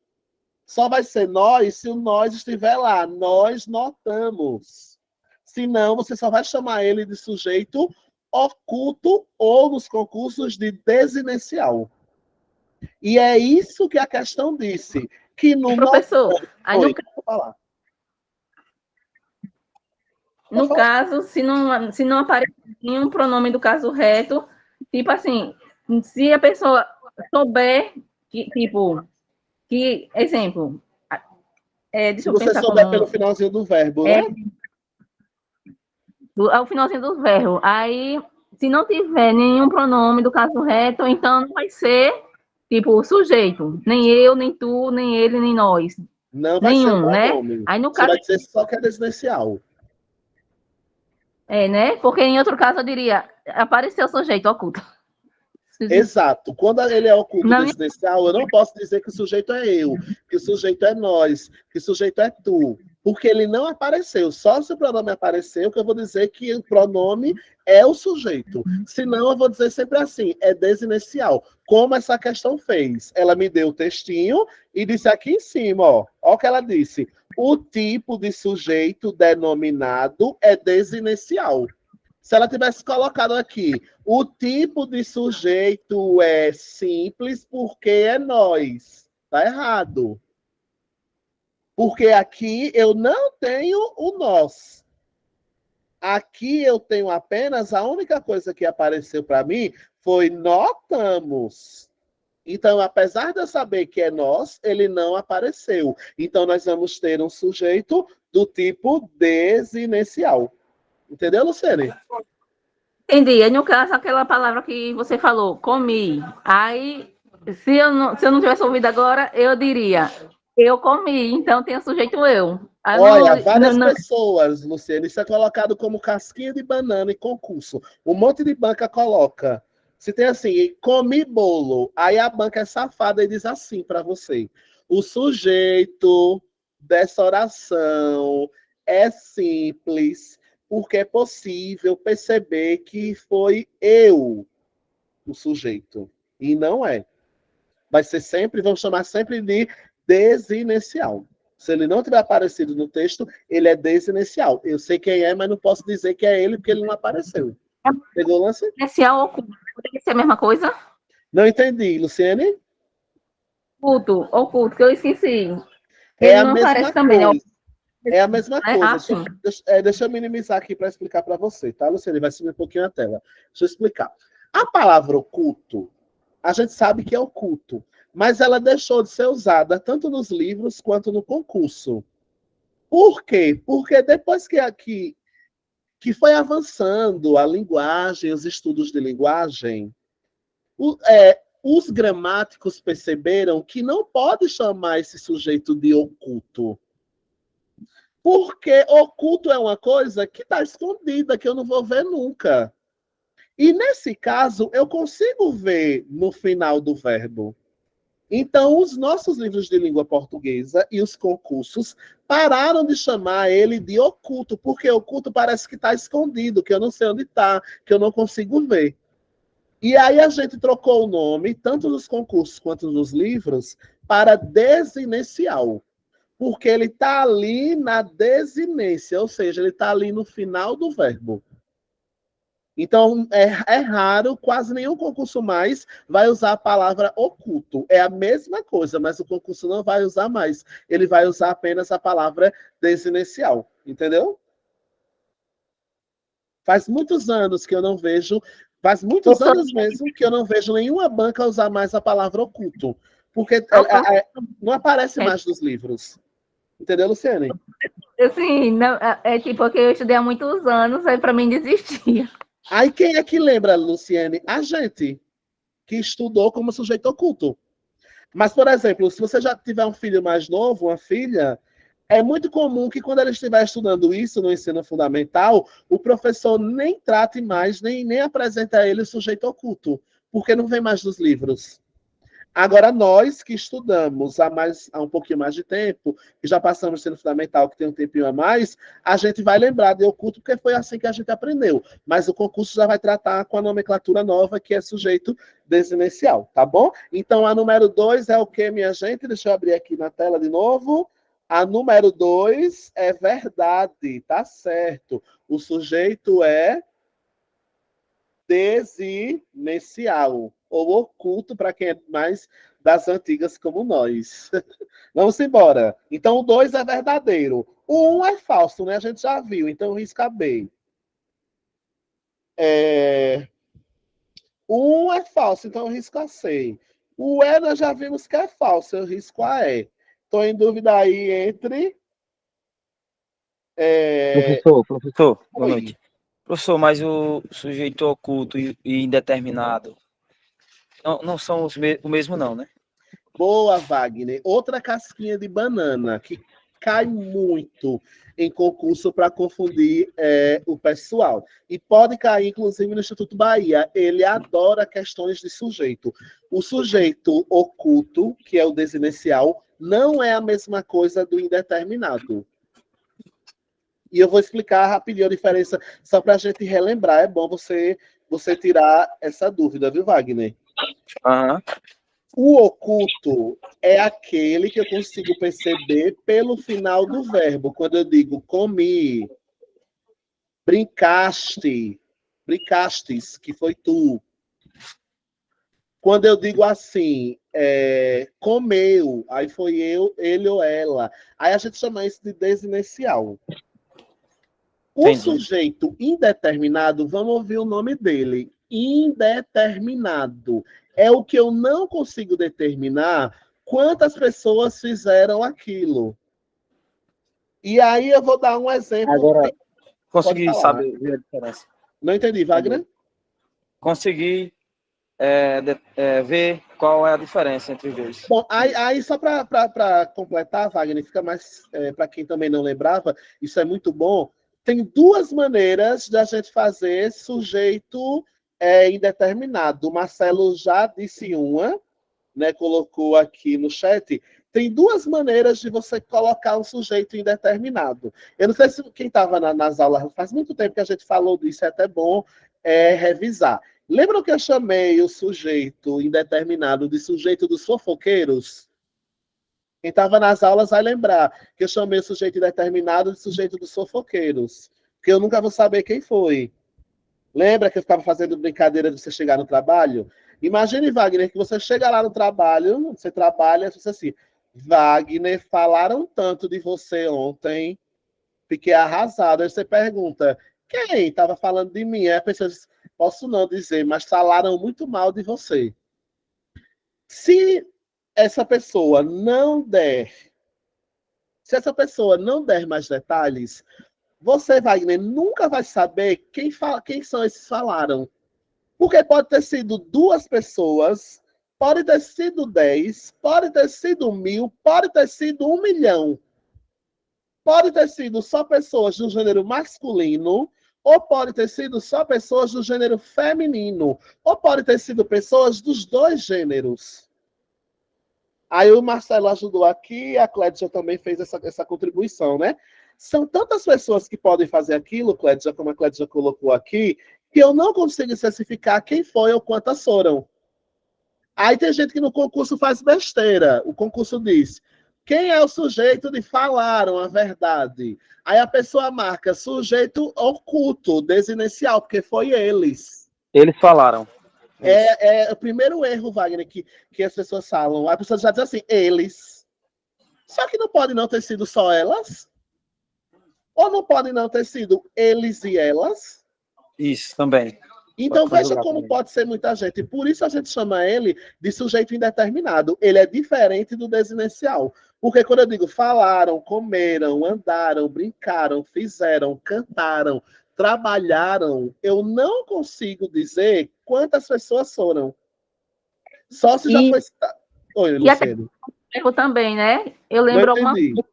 Só vai ser nós se o nós estiver lá. Nós notamos. Senão, você só vai chamar ele de sujeito oculto ou nos concursos de desinicial. E é isso que a questão disse. Que no professor, aí Oi, vou falar. no caso, se não aparecer nenhum pronome do caso reto, tipo assim, se a pessoa souber que, tipo, que, exemplo, deixa Se eu você pensar souber como... pelo finalzinho do verbo, né? Ao finalzinho do verbo. Aí, se não tiver nenhum pronome do caso reto, então não vai ser, tipo, sujeito. Nem eu, nem tu, nem ele, nem nós. Não vai ser o Nenhum, né? pronome. Aí no Você caso, vai dizer só que é desinencial. né? Porque em outro caso eu diria, apareceu sujeito oculto. Exato. Quando ele é oculto Na desinencial, eu não posso dizer que o sujeito é eu, que o sujeito é nós, que o sujeito é tu, porque ele não apareceu. Só se o pronome apareceu que eu vou dizer que o pronome é o sujeito. Senão, eu vou dizer sempre assim, é desinencial. Como essa questão fez? Ela me deu o textinho e disse aqui em cima, ó o que ela disse. O tipo de sujeito denominado é desinencial. Se ela tivesse colocado aqui, o tipo de sujeito é simples porque é nós. Está errado. Porque aqui eu não tenho o nós. Aqui eu tenho apenas, a única coisa que apareceu para mim foi notamos. Então, apesar de eu saber que é nós, ele não apareceu. Então, nós vamos ter um sujeito do tipo desinencial. Entendeu, Luciane? Entendi. Aí, no caso, aquela palavra que você falou, comi. Aí, se eu não tivesse ouvido agora, eu diria, eu comi, então tem o sujeito eu. Aí, Olha, várias pessoas, Luciane, isso é colocado como casquinha de banana em concurso. Um monte de banca coloca. Se tem assim, comi bolo, aí a banca é safada e diz assim para você: o sujeito dessa oração é simples, porque é possível perceber que foi eu o sujeito. E não é. Vai ser sempre, vamos chamar sempre de desinicial. Se ele não tiver aparecido no texto, ele é desinicial. Eu sei quem é, mas não posso dizer que é ele, porque ele não apareceu. Pegou o lance? Inicial oculto. Poderia ser a mesma coisa? Não entendi, Luciane? Oculto, que eu esqueci. Que É ele a não aparece mesma também, né? coisa. É a mesma coisa. Ah, sim. Deixa eu minimizar aqui para explicar para você, tá, Luciane? Vai subir um pouquinho a tela. Deixa eu explicar. A palavra oculto, a gente sabe que é oculto, mas ela deixou de ser usada tanto nos livros quanto no concurso. Por quê? Porque depois que foi avançando a linguagem, os estudos de linguagem, os gramáticos perceberam que não pode chamar esse sujeito de oculto. Porque oculto é uma coisa que está escondida, que eu não vou ver nunca. E nesse caso, eu consigo ver no final do verbo. Então, os nossos livros de língua portuguesa e os concursos pararam de chamar ele de oculto, porque oculto parece que está escondido, que eu não sei onde está, que eu não consigo ver. E aí a gente trocou o nome, tanto nos concursos quanto nos livros, para desinicial, porque ele está ali na desinência, ou seja, ele está ali no final do verbo. Então, é raro, quase nenhum concurso mais vai usar a palavra oculto. É a mesma coisa, mas o concurso não vai usar mais. Ele vai usar apenas a palavra desinicial. Entendeu? Faz muitos anos que eu não vejo, faz muitos anos mesmo que eu não vejo nenhuma banca usar mais a palavra oculto. Porque não aparece mais nos livros. Entendeu, Luciane? Assim, não, é tipo porque eu estudei há muitos anos, aí para mim desistia. Aí quem é que lembra, Luciane? A gente, que estudou como sujeito oculto. Mas, por exemplo, se você já tiver um filho mais novo, uma filha, é muito comum que quando ela estiver estudando isso no ensino fundamental, o professor nem trate mais, nem apresente a ele o sujeito oculto, porque não vem mais nos livros. Agora, nós que estudamos há um pouquinho mais de tempo, que já passamos no ensino fundamental, que tem um tempinho a mais, a gente vai lembrar de oculto, porque foi assim que a gente aprendeu. Mas o concurso já vai tratar com a nomenclatura nova, que é sujeito desinencial, tá bom? Então, a número 2 é o que, minha gente? Deixa eu abrir aqui na tela de novo. A número 2 é verdade, tá certo. O sujeito é desinencial, ou oculto, para quem é mais das antigas como nós. Vamos embora. Então, o 2 é verdadeiro. O 1 é falso, né? A gente já viu, então risca B. O 1 é falso, então eu risco a C. O E nós já vimos que é falso, eu risco a E. Estou em dúvida aí entre... Professor, boa noite. Professor, mas o sujeito oculto e indeterminado não são o mesmo, não, né? Boa, Wagner. Outra casquinha de banana que cai muito em concurso para confundir o pessoal. E pode cair, inclusive, no Instituto Bahia. Ele adora questões de sujeito. O sujeito oculto, que é o desinicial, não é a mesma coisa do indeterminado. E eu vou explicar rapidinho a diferença, só para a gente relembrar. É bom você tirar essa dúvida, viu, Wagner? Aham. O oculto é aquele que eu consigo perceber pelo final do verbo. Quando eu digo comi, brincaste, brincastes, que foi tu. Quando eu digo assim, comeu, aí foi eu, ele ou ela. Aí a gente chama isso de desinicial. O Entendi. sujeito indeterminado, vamos ouvir o nome dele. Indeterminado. É o que eu não consigo determinar quantas pessoas fizeram aquilo. E aí eu vou dar um exemplo. Agora, Pode consegui falar. saber ver a diferença. Não entendi, Wagner? Consegui ver qual é a diferença entre os dois. Bom, aí só para completar, Wagner, fica mais para quem também não lembrava, isso é muito bom. Tem duas maneiras de a gente fazer sujeito indeterminado. O Marcelo já disse uma, né, colocou aqui no chat. Tem duas maneiras de você colocar um sujeito indeterminado. Eu não sei se quem estava nas aulas, faz muito tempo que a gente falou disso, é até bom revisar. Lembram que eu chamei o sujeito indeterminado de sujeito dos fofoqueiros? Quem estava nas aulas vai lembrar que eu chamei o sujeito indeterminado de sujeito dos fofoqueiros. Porque eu nunca vou saber quem foi. Lembra que eu ficava fazendo brincadeira de você chegar no trabalho? Imagine, Wagner, que você chega lá no trabalho, você trabalha, você assim, Wagner, falaram tanto de você ontem, fiquei arrasado. Aí você pergunta, quem estava falando de mim? Aí a pessoa diz, posso não dizer, mas falaram muito mal de você. Se essa pessoa não der mais detalhes, você, Wagner, nunca vai saber quem são esses falaram. Porque pode ter sido 2 pessoas, pode ter sido 10, pode ter sido 1000, pode ter sido 1 milhão. Pode ter sido só pessoas do gênero masculino, ou pode ter sido só pessoas do gênero feminino, ou pode ter sido pessoas dos 2 gêneros. Aí o Marcelo ajudou aqui, a Clédia também fez essa contribuição, né? São tantas pessoas que podem fazer aquilo, Clédia, como a Clédia colocou aqui, que eu não consigo especificar quem foi ou quantas foram. Aí tem gente que no concurso faz besteira. O concurso diz, quem é o sujeito de falaram a verdade? Aí a pessoa marca sujeito oculto, desinicial, porque foi eles. Eles falaram. É o primeiro erro, Wagner, que as pessoas falam. A pessoa já diz assim, eles. Só que não pode não ter sido só elas? Ou não pode não ter sido eles e elas? Isso, também. Então veja como pode ser muita gente. Por isso a gente chama ele de sujeito indeterminado. Ele é diferente do desinicial. Porque quando eu digo falaram, comeram, andaram, brincaram, fizeram, cantaram, trabalharam, eu não consigo dizer quantas pessoas foram. Só se já foi citado. Oi, Luciano. Verbo também, né? Eu lembro alguma coisa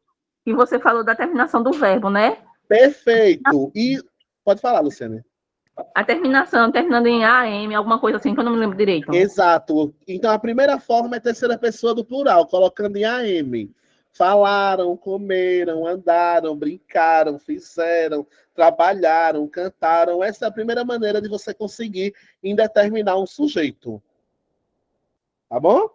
que você falou da terminação do verbo, né? Perfeito. E pode falar, Luciana. A terminação, terminando em AM, alguma coisa assim, que eu não me lembro direito. Exato. Então, a primeira forma é terceira pessoa do plural, colocando em AM. Falaram, comeram, andaram, brincaram, fizeram, trabalharam, cantaram. Essa é a primeira maneira de você conseguir indeterminar um sujeito. Tá bom?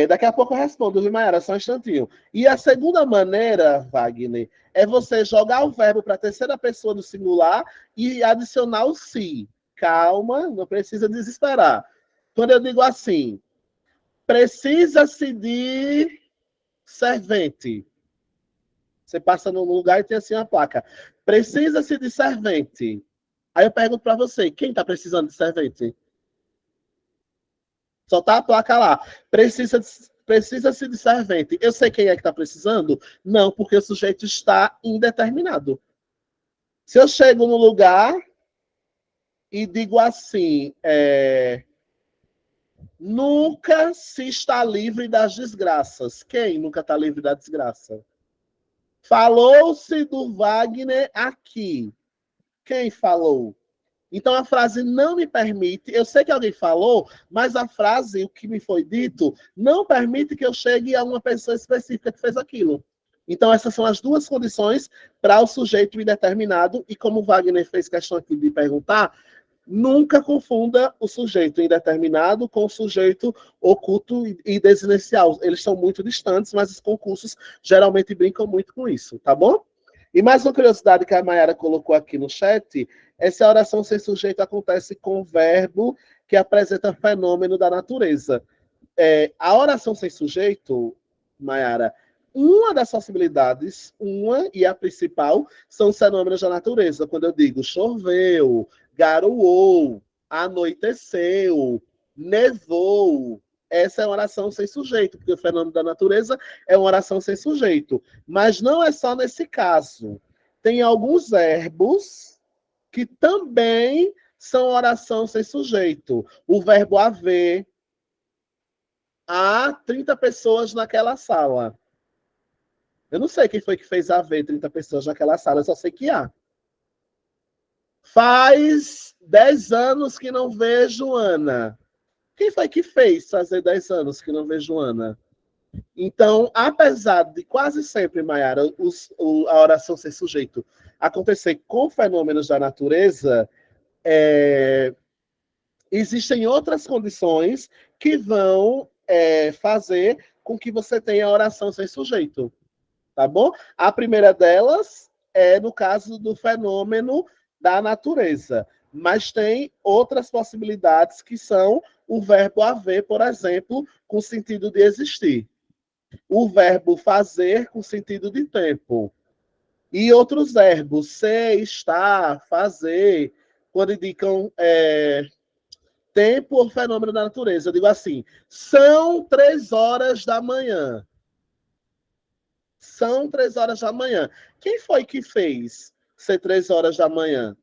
Daqui a pouco eu respondo, viu, Mayara? Só um instantinho. E a segunda maneira, Wagner, é você jogar o verbo para a terceira pessoa do singular e adicionar o se. Calma, não precisa desesperar. Quando eu digo assim, precisa-se de servente. Você passa num lugar e tem assim uma placa. Precisa-se de servente. Aí eu pergunto para você, quem está precisando de servente? Só tá a placa lá. Precisa-se de servente. Eu sei quem é que está precisando? Não, porque o sujeito está indeterminado. Se eu chego no lugar e digo assim, nunca se está livre das desgraças. Quem nunca está livre da desgraça? Falou-se do Wagner aqui. Quem falou? Então a frase não me permite, eu sei que alguém falou, mas a frase, o que me foi dito, não permite que eu chegue a uma pessoa específica que fez aquilo. Então essas são as duas condições para o sujeito indeterminado, e como o Wagner fez questão aqui de perguntar, nunca confunda o sujeito indeterminado com o sujeito oculto e desinencial. Eles são muito distantes, mas os concursos geralmente brincam muito com isso, tá bom? E mais uma curiosidade que a Mayara colocou aqui no chat, essa oração sem sujeito acontece com o verbo que apresenta fenômeno da natureza. A oração sem sujeito, Mayara, uma das possibilidades, uma e a principal, são os fenômenos da natureza. Quando eu digo choveu, garoou, anoiteceu, nevou, essa é uma oração sem sujeito, porque o fenômeno da natureza é uma oração sem sujeito. Mas não é só nesse caso. Tem alguns verbos que também são oração sem sujeito. O verbo haver. Há 30 pessoas naquela sala. Eu não sei quem foi que fez haver 30 pessoas naquela sala, eu só sei que há. Faz 10 anos que não vejo Ana. Quem foi que fez fazer 10 anos que não vejo Ana? Então, apesar de quase sempre, Mayara, a oração ser sujeito acontecer com fenômenos da natureza, existem outras condições que vão fazer com que você tenha a oração sem sujeito. Tá bom? A primeira delas é no caso do fenômeno da natureza. Mas tem outras possibilidades que são o verbo haver, por exemplo, com sentido de existir. O verbo fazer com sentido de tempo. E outros verbos, ser, estar, fazer, quando indicam tempo ou fenômeno da natureza. Eu digo assim, são 3 horas da manhã. São 3 horas da manhã. Quem foi que fez ser 3 horas da manhã?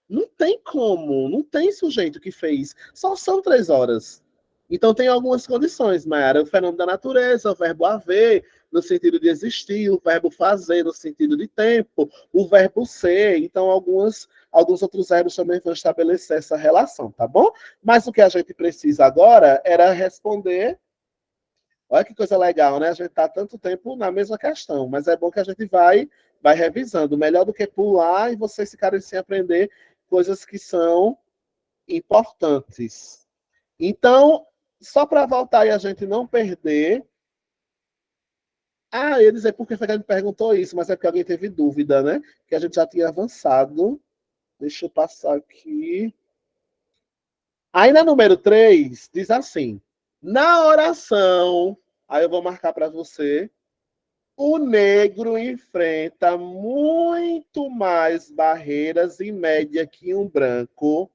Não tem como, não tem sujeito que fez. Só são 3 horas. Então tem algumas condições, Mayara. O fenômeno da natureza, o verbo haver, no sentido de existir, o verbo fazer, no sentido de tempo, o verbo ser. Então alguns outros verbos também vão estabelecer essa relação, tá bom? Mas o que a gente precisa agora era responder. Olha que coisa legal, né? A gente está tanto tempo na mesma questão, mas é bom que a gente vai revisando. Melhor do que pular e vocês ficarem sem aprender coisas que são importantes. Então, só para voltar e a gente não perder. Ah, eu dizer por que a gente perguntou isso, mas é porque alguém teve dúvida, né? Que a gente já tinha avançado. Deixa eu passar aqui. Aí na número 3, diz assim: na oração, aí eu vou marcar para você, o negro enfrenta muito mais barreiras em média que um branco.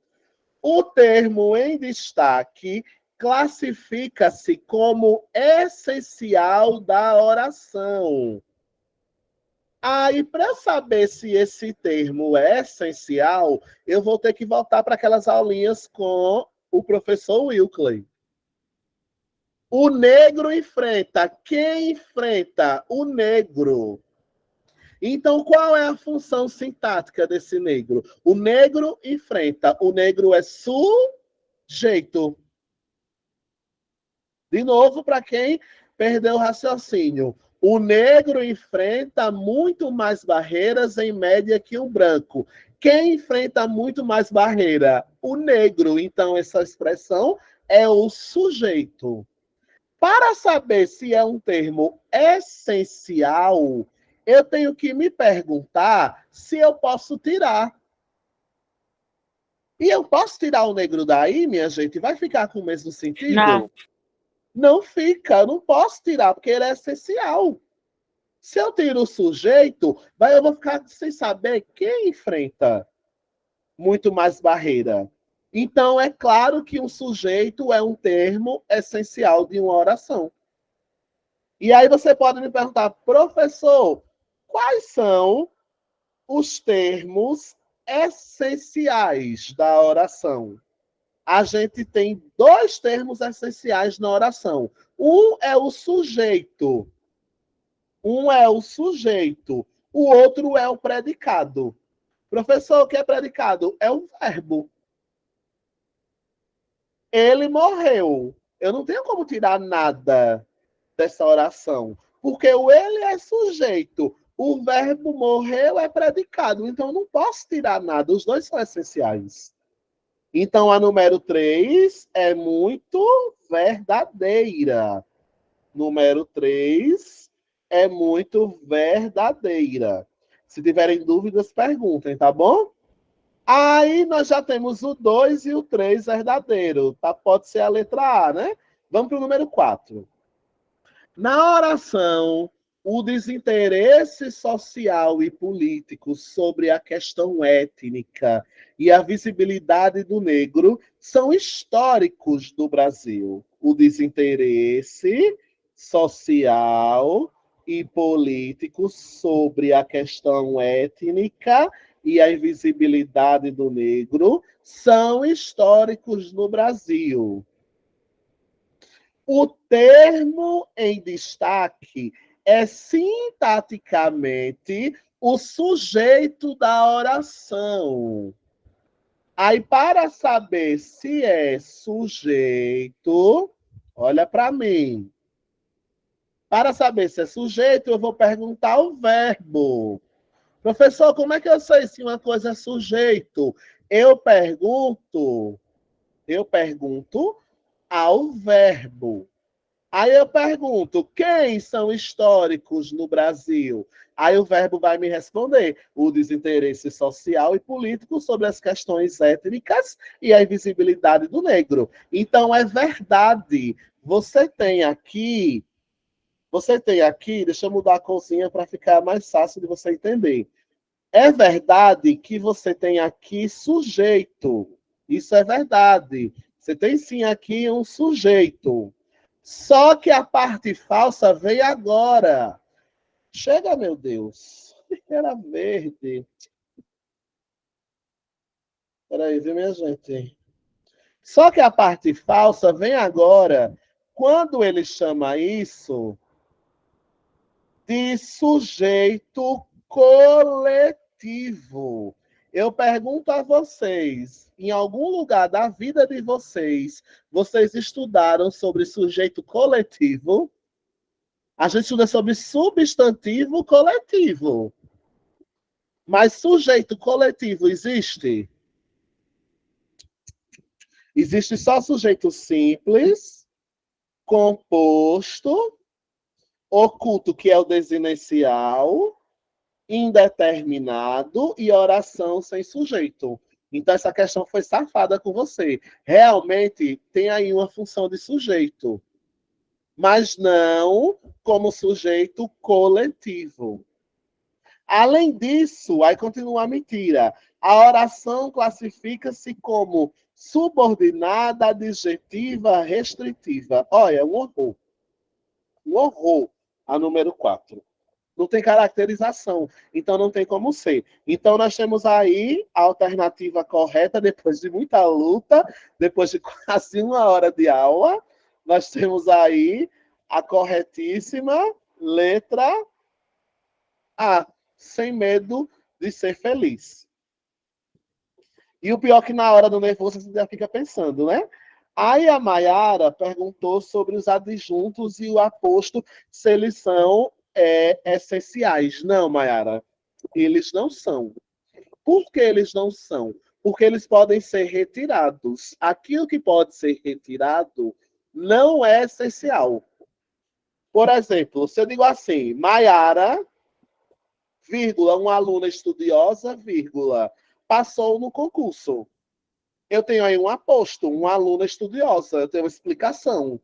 O termo em destaque classifica-se como essencial da oração. Aí, para saber se esse termo é essencial, eu vou ter que voltar para aquelas aulinhas com o professor Wilkley. O negro enfrenta. Quem enfrenta? O negro. Então, qual é a função sintática desse negro? O negro enfrenta. O negro é sujeito. De novo, para quem perdeu o raciocínio. O negro enfrenta muito mais barreiras em média que o branco. Quem enfrenta muito mais barreira? O negro. Então, essa expressão é o sujeito. Para saber se é um termo essencial, eu tenho que me perguntar se eu posso tirar. E eu posso tirar o negro daí, minha gente? Vai ficar com o mesmo sentido? Não. Não fica, eu não posso tirar, porque ele é essencial. Se eu tiro o sujeito, eu vou ficar sem saber quem enfrenta muito mais barreira. Então, é claro que um sujeito é um termo essencial de uma oração. E aí você pode me perguntar, professor, quais são os termos essenciais da oração. A gente tem dois termos essenciais na oração. Um é o sujeito. Um é o sujeito. O outro é o predicado. Professor, o que é predicado? É o verbo. Ele morreu. Eu não tenho como tirar nada dessa oração. Porque o ele é sujeito. O verbo morreu é predicado. Então, eu não posso tirar nada. Os dois são essenciais. Então, a número 3 é muito verdadeira. Número 3 é muito verdadeira. Se tiverem dúvidas, perguntem, tá bom? Aí nós já temos o 2 e o 3 verdadeiro. Tá? Pode ser a letra A, né? Vamos para o número 4. Na oração, o desinteresse social e político sobre a questão étnica e a visibilidade do negro são históricos do Brasil. O desinteresse social e político sobre a questão étnica e a invisibilidade do negro são históricos no Brasil. O termo em destaque é sintaticamente o sujeito da oração. Aí, para saber se é sujeito, olha para mim. Para saber se é sujeito, eu vou perguntar o verbo. Professor, como é que eu sei se uma coisa é sujeito? Eu pergunto ao verbo. Aí eu pergunto, quem são históricos no Brasil? Aí o verbo vai me responder, o desinteresse social e político sobre as questões étnicas e a invisibilidade do negro. Então é verdade. Você tem aqui, deixa eu mudar a corzinha para ficar mais fácil de você entender. É verdade que você tem aqui sujeito. Isso é verdade. Você tem sim aqui um sujeito. Só que a parte falsa veio agora. Chega, meu Deus. Era verde. Peraí, viu, minha gente? Só que a parte falsa vem agora. Quando ele chama isso de sujeito coletivo. Eu pergunto a vocês, em algum lugar da vida de vocês, vocês estudaram sobre sujeito coletivo? A gente estuda sobre substantivo coletivo. Mas sujeito coletivo existe? Existe só sujeito simples, composto, oculto, que é o desinicial, indeterminado e oração sem sujeito. Então, essa questão foi safada com você. Realmente tem aí uma função de sujeito, mas não como sujeito coletivo. Além disso, aí continua a mentira. A oração classifica-se como subordinada, adjetiva, restritiva. Olha, um horror. Um horror. A número 4. Não tem caracterização, então não tem como ser. Então nós temos aí a alternativa correta, depois de muita luta, depois de quase 1 hora de aula, nós temos aí a corretíssima letra A, sem medo de ser feliz. E o pior é que na hora do nervoso você já fica pensando, né? Aí a Maiara perguntou sobre os adjuntos e o aposto, se eles são essenciais. Não, Maiara, eles não são. Por que eles não são? Porque eles podem ser retirados. Aquilo que pode ser retirado não é essencial. Por exemplo, se eu digo assim, Maiara, vírgula, uma aluna estudiosa, vírgula, passou no concurso. Eu tenho aí um aposto, uma aluna estudiosa, eu tenho uma explicação.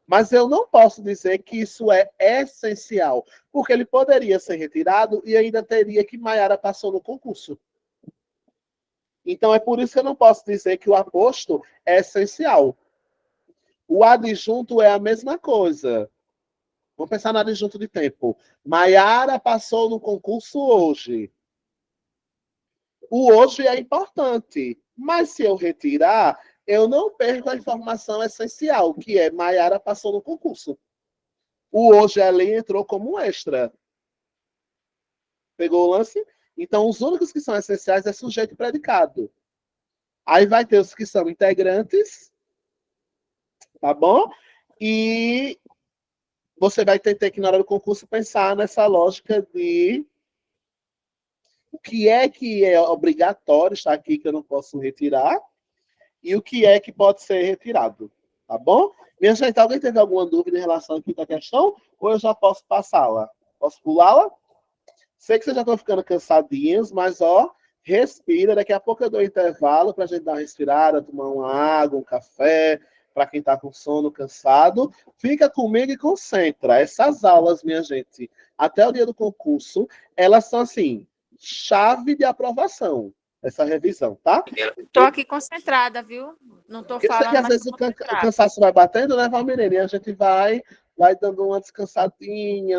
Mas eu não posso dizer que isso é essencial, porque ele poderia ser retirado e ainda teria que Maiara passou no concurso. Então é por isso que eu não posso dizer que o aposto é essencial. O adjunto é a mesma coisa. Vamos pensar no adjunto de tempo. Maiara passou no concurso hoje. O hoje é importante, mas se eu retirar, eu não perco a informação essencial, que é Maiara passou no concurso. O hoje ali entrou como um extra. Pegou o lance? Então, os únicos que são essenciais é sujeito e predicado. Aí vai ter os que são integrantes, tá bom? E você vai ter que, na hora do concurso, pensar nessa lógica de o que é obrigatório estar aqui, que eu não posso retirar, e o que é que pode ser retirado, tá bom? Minha gente, alguém teve alguma dúvida em relação à quinta questão? Ou eu já posso passá-la? Posso pulá-la? Sei que vocês já estão ficando cansadinhos, mas, ó, respira. Daqui a pouco eu dou um intervalo para a gente dar uma respirada, tomar uma água, um café, para quem está com sono, cansado. Fica comigo e concentra. Essas aulas, minha gente, até o dia do concurso, elas são, assim, chave de aprovação, essa revisão, tá? Estou aqui concentrada, viu? Não estou Porque eu sei que falando, às mas vezes tô o concentrada. cansaço vai batendo, né, Valmirene? E a gente vai dando uma descansadinha,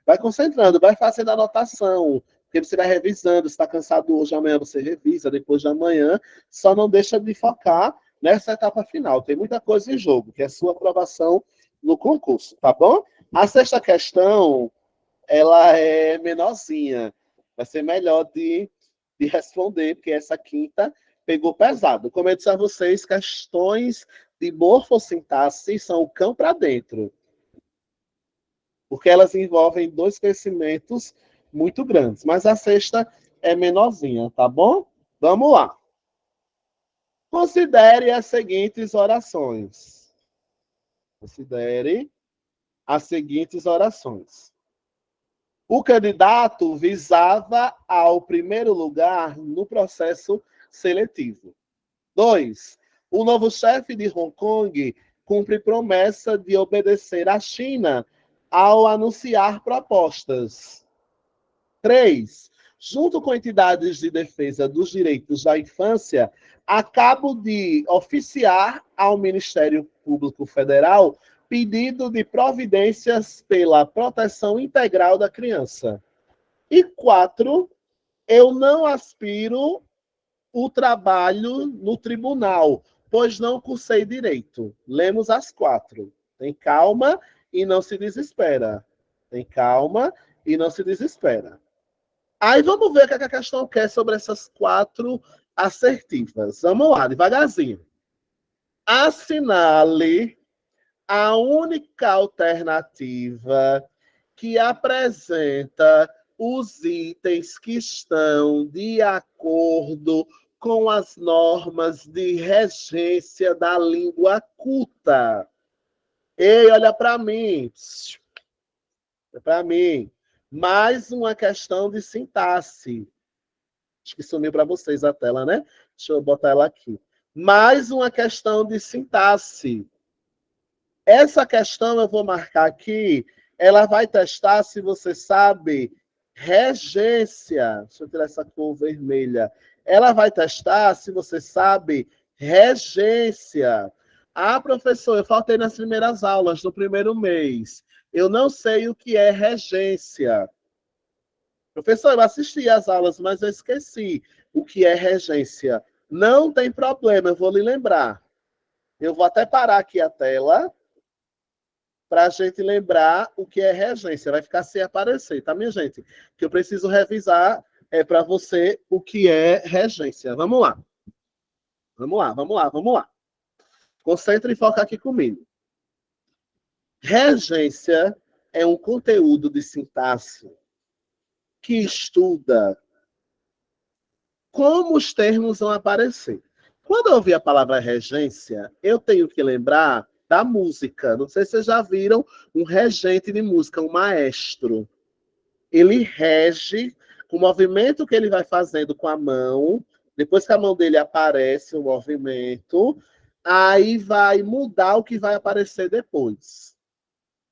vai concentrando, vai fazendo anotação, porque você vai revisando, se está cansado hoje, amanhã você revisa, depois de amanhã, só não deixa de focar nessa etapa final. Tem muita coisa em jogo, que é a sua aprovação no concurso, tá bom? A sexta questão, ela é menorzinha, vai ser melhor de responder, porque essa quinta pegou pesado. Como eu disse a vocês, questões de morfossintaxe são o cão para dentro, porque elas envolvem dois conhecimentos muito grandes. Mas a sexta é menorzinha, tá bom? Vamos lá. Considere as seguintes orações. Considere as seguintes orações. O candidato visava ao primeiro lugar no processo seletivo. 2. O novo chefe de Hong Kong cumpre promessa de obedecer à China ao anunciar propostas. 3. Junto com entidades de defesa dos direitos da infância, acabo de oficiar ao Ministério Público Federal pedido de providências pela proteção integral da criança. E 4. Eu não aspiro o trabalho no tribunal, pois não cursei direito. Lemos as 4. Tem calma e não se desespera. Tem calma e não se desespera. Aí vamos ver o que a questão quer sobre essas 4 assertivas. Vamos lá, devagarzinho. Assinale a única alternativa que apresenta os itens que estão de acordo com as normas de regência da língua culta. Ei, olha para mim. Olha para mim. Mais uma questão de sintaxe. Acho que sumiu para vocês a tela, né? Deixa eu botar ela aqui. Mais uma questão de sintaxe. Essa questão eu vou marcar aqui. Ela vai testar se você sabe regência. Deixa eu tirar essa cor vermelha. Ela vai testar se você sabe regência. Ah, professor, eu faltei nas primeiras aulas do primeiro mês. Eu não sei o que é regência. Professor, eu assisti às aulas, mas eu esqueci o que é regência. Não tem problema, eu vou lhe lembrar. Eu vou até parar aqui a tela para a gente lembrar o que é regência. Vai ficar sem aparecer, tá, minha gente? Que eu preciso revisar para você o que é regência. Vamos lá. Vamos lá, vamos lá, vamos lá. Concentre e foca aqui comigo. Regência é um conteúdo de sintaxe que estuda como os termos vão aparecer. Quando eu ouvir a palavra regência, eu tenho que lembrar da música. Não sei se vocês já viram um regente de música, um maestro. Ele rege o movimento que ele vai fazendo com a mão, depois que a mão dele aparece o movimento, aí vai mudar o que vai aparecer depois.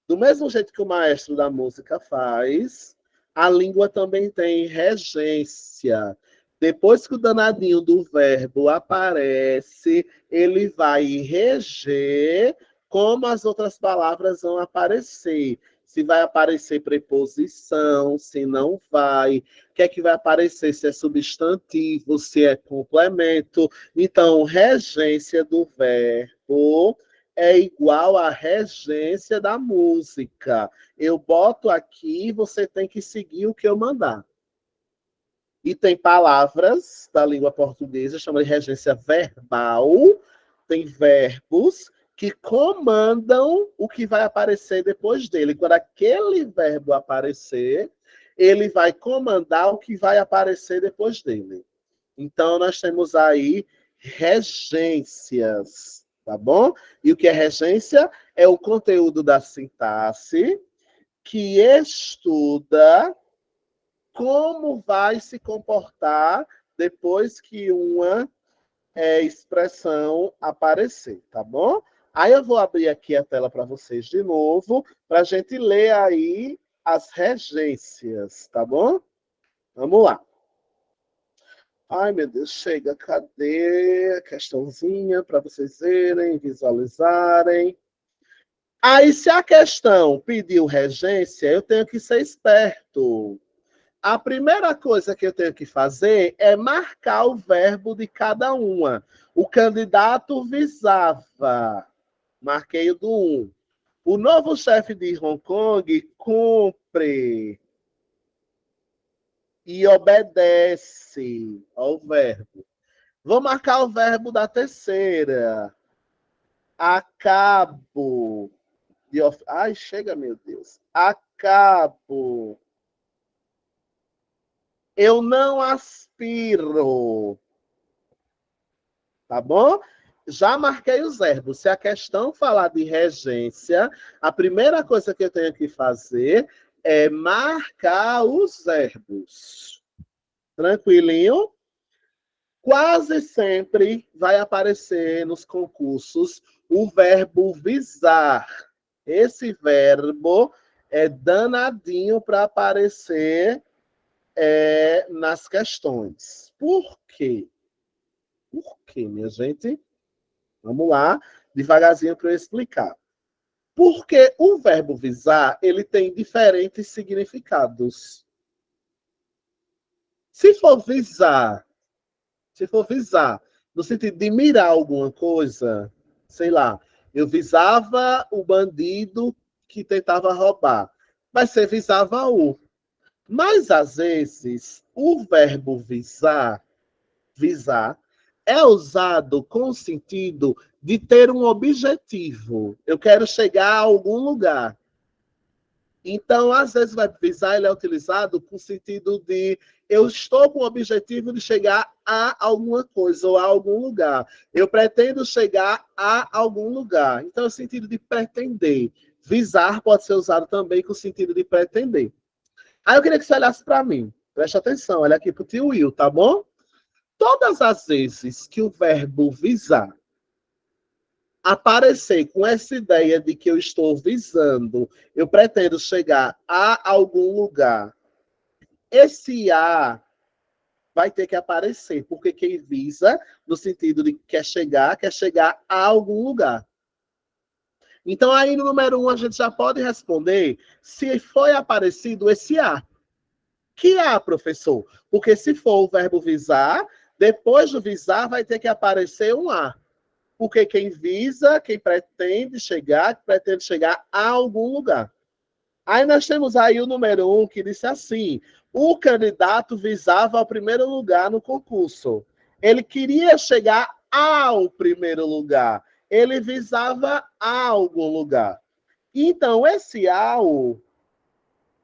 Do mesmo jeito que o maestro da música faz, a língua também tem regência. Depois que o danadinho do verbo aparece, ele vai reger como as outras palavras vão aparecer. se vai aparecer preposição, se não vai, o que é que vai aparecer, se é substantivo, se é complemento. Então, regência do verbo é igual à regência da música. Eu boto aqui, você tem que seguir o que eu mandar. E tem palavras da língua portuguesa, chama de regência verbal, tem verbos que comandam o que vai aparecer depois dele. Quando aquele verbo aparecer, ele vai comandar o que vai aparecer depois dele. Então, nós temos aí regências, tá bom? E o que é regência? É o conteúdo da sintaxe que estuda como vai se comportar depois que uma expressão aparecer, tá bom? Aí eu vou abrir aqui a tela para vocês de novo, para a gente ler aí as regências, tá bom? Vamos lá. Ai, meu Deus, chega, cadê a questãozinha para vocês verem, visualizarem? Aí, se a questão pediu regência, eu tenho que ser esperto. A primeira coisa que eu tenho que fazer é marcar o verbo de cada uma. O candidato visava. Marquei o do 1. O novo chefe de Hong Kong cumpre e obedece ao verbo. Vou marcar o verbo da terceira. Acabo. Ai, chega, meu Deus. Acabo. Eu não aspiro. Tá bom? Já marquei os verbos. Se a questão falar de regência, a primeira coisa que eu tenho que fazer é marcar os verbos. Tranquilinho? Quase sempre vai aparecer nos concursos o verbo visar. Esse verbo é danadinho para aparecer nas questões. Por quê? Por quê, minha gente? Vamos lá, devagarzinho para eu explicar. Porque o verbo visar, ele tem diferentes significados. Se for visar, no sentido de mirar alguma coisa, sei lá, eu visava o bandido que tentava roubar. Vai ser visava-o. Mas, às vezes, o verbo visar, é usado com o sentido de ter um objetivo. Eu quero chegar a algum lugar. Então, às vezes, vai visar, ele é utilizado com o sentido de eu estou com o objetivo de chegar a alguma coisa ou a algum lugar. Eu pretendo chegar a algum lugar. Então, é o sentido de pretender. Visar pode ser usado também com o sentido de pretender. Aí eu queria que você olhasse para mim. Preste atenção, olha aqui para o tio Will, tá bom? Todas as vezes que o verbo visar aparecer com essa ideia de que eu estou visando, eu pretendo chegar a algum lugar, esse a vai ter que aparecer, porque quem visa, no sentido de quer chegar a algum lugar. Então, aí no número 1, a gente já pode responder se foi aparecido esse a. Que a, professor? Porque se for o verbo visar, depois do visar vai ter que aparecer um a. Porque quem visa, quem pretende chegar a algum lugar. Aí nós temos aí o número 1 que disse assim: o candidato visava o primeiro lugar no concurso. Ele queria chegar ao primeiro lugar. Ele visava a algum lugar. Então, esse ao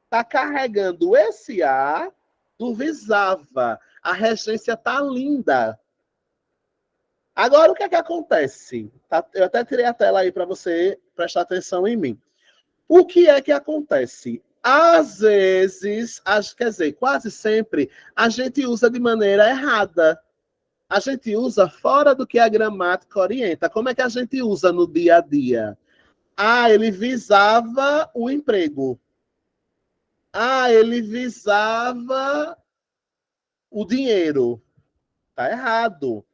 está carregando esse a do visava. A regência está linda. Agora, o que é que acontece? Eu até tirei a tela aí para você prestar atenção em mim. O que é que acontece? Às vezes, quer dizer, quase sempre, a gente usa de maneira errada. A gente usa fora do que a gramática orienta. Como é que a gente usa no dia a dia? Ah, ele visava o emprego. Ah, ele visava o dinheiro. Tá errado.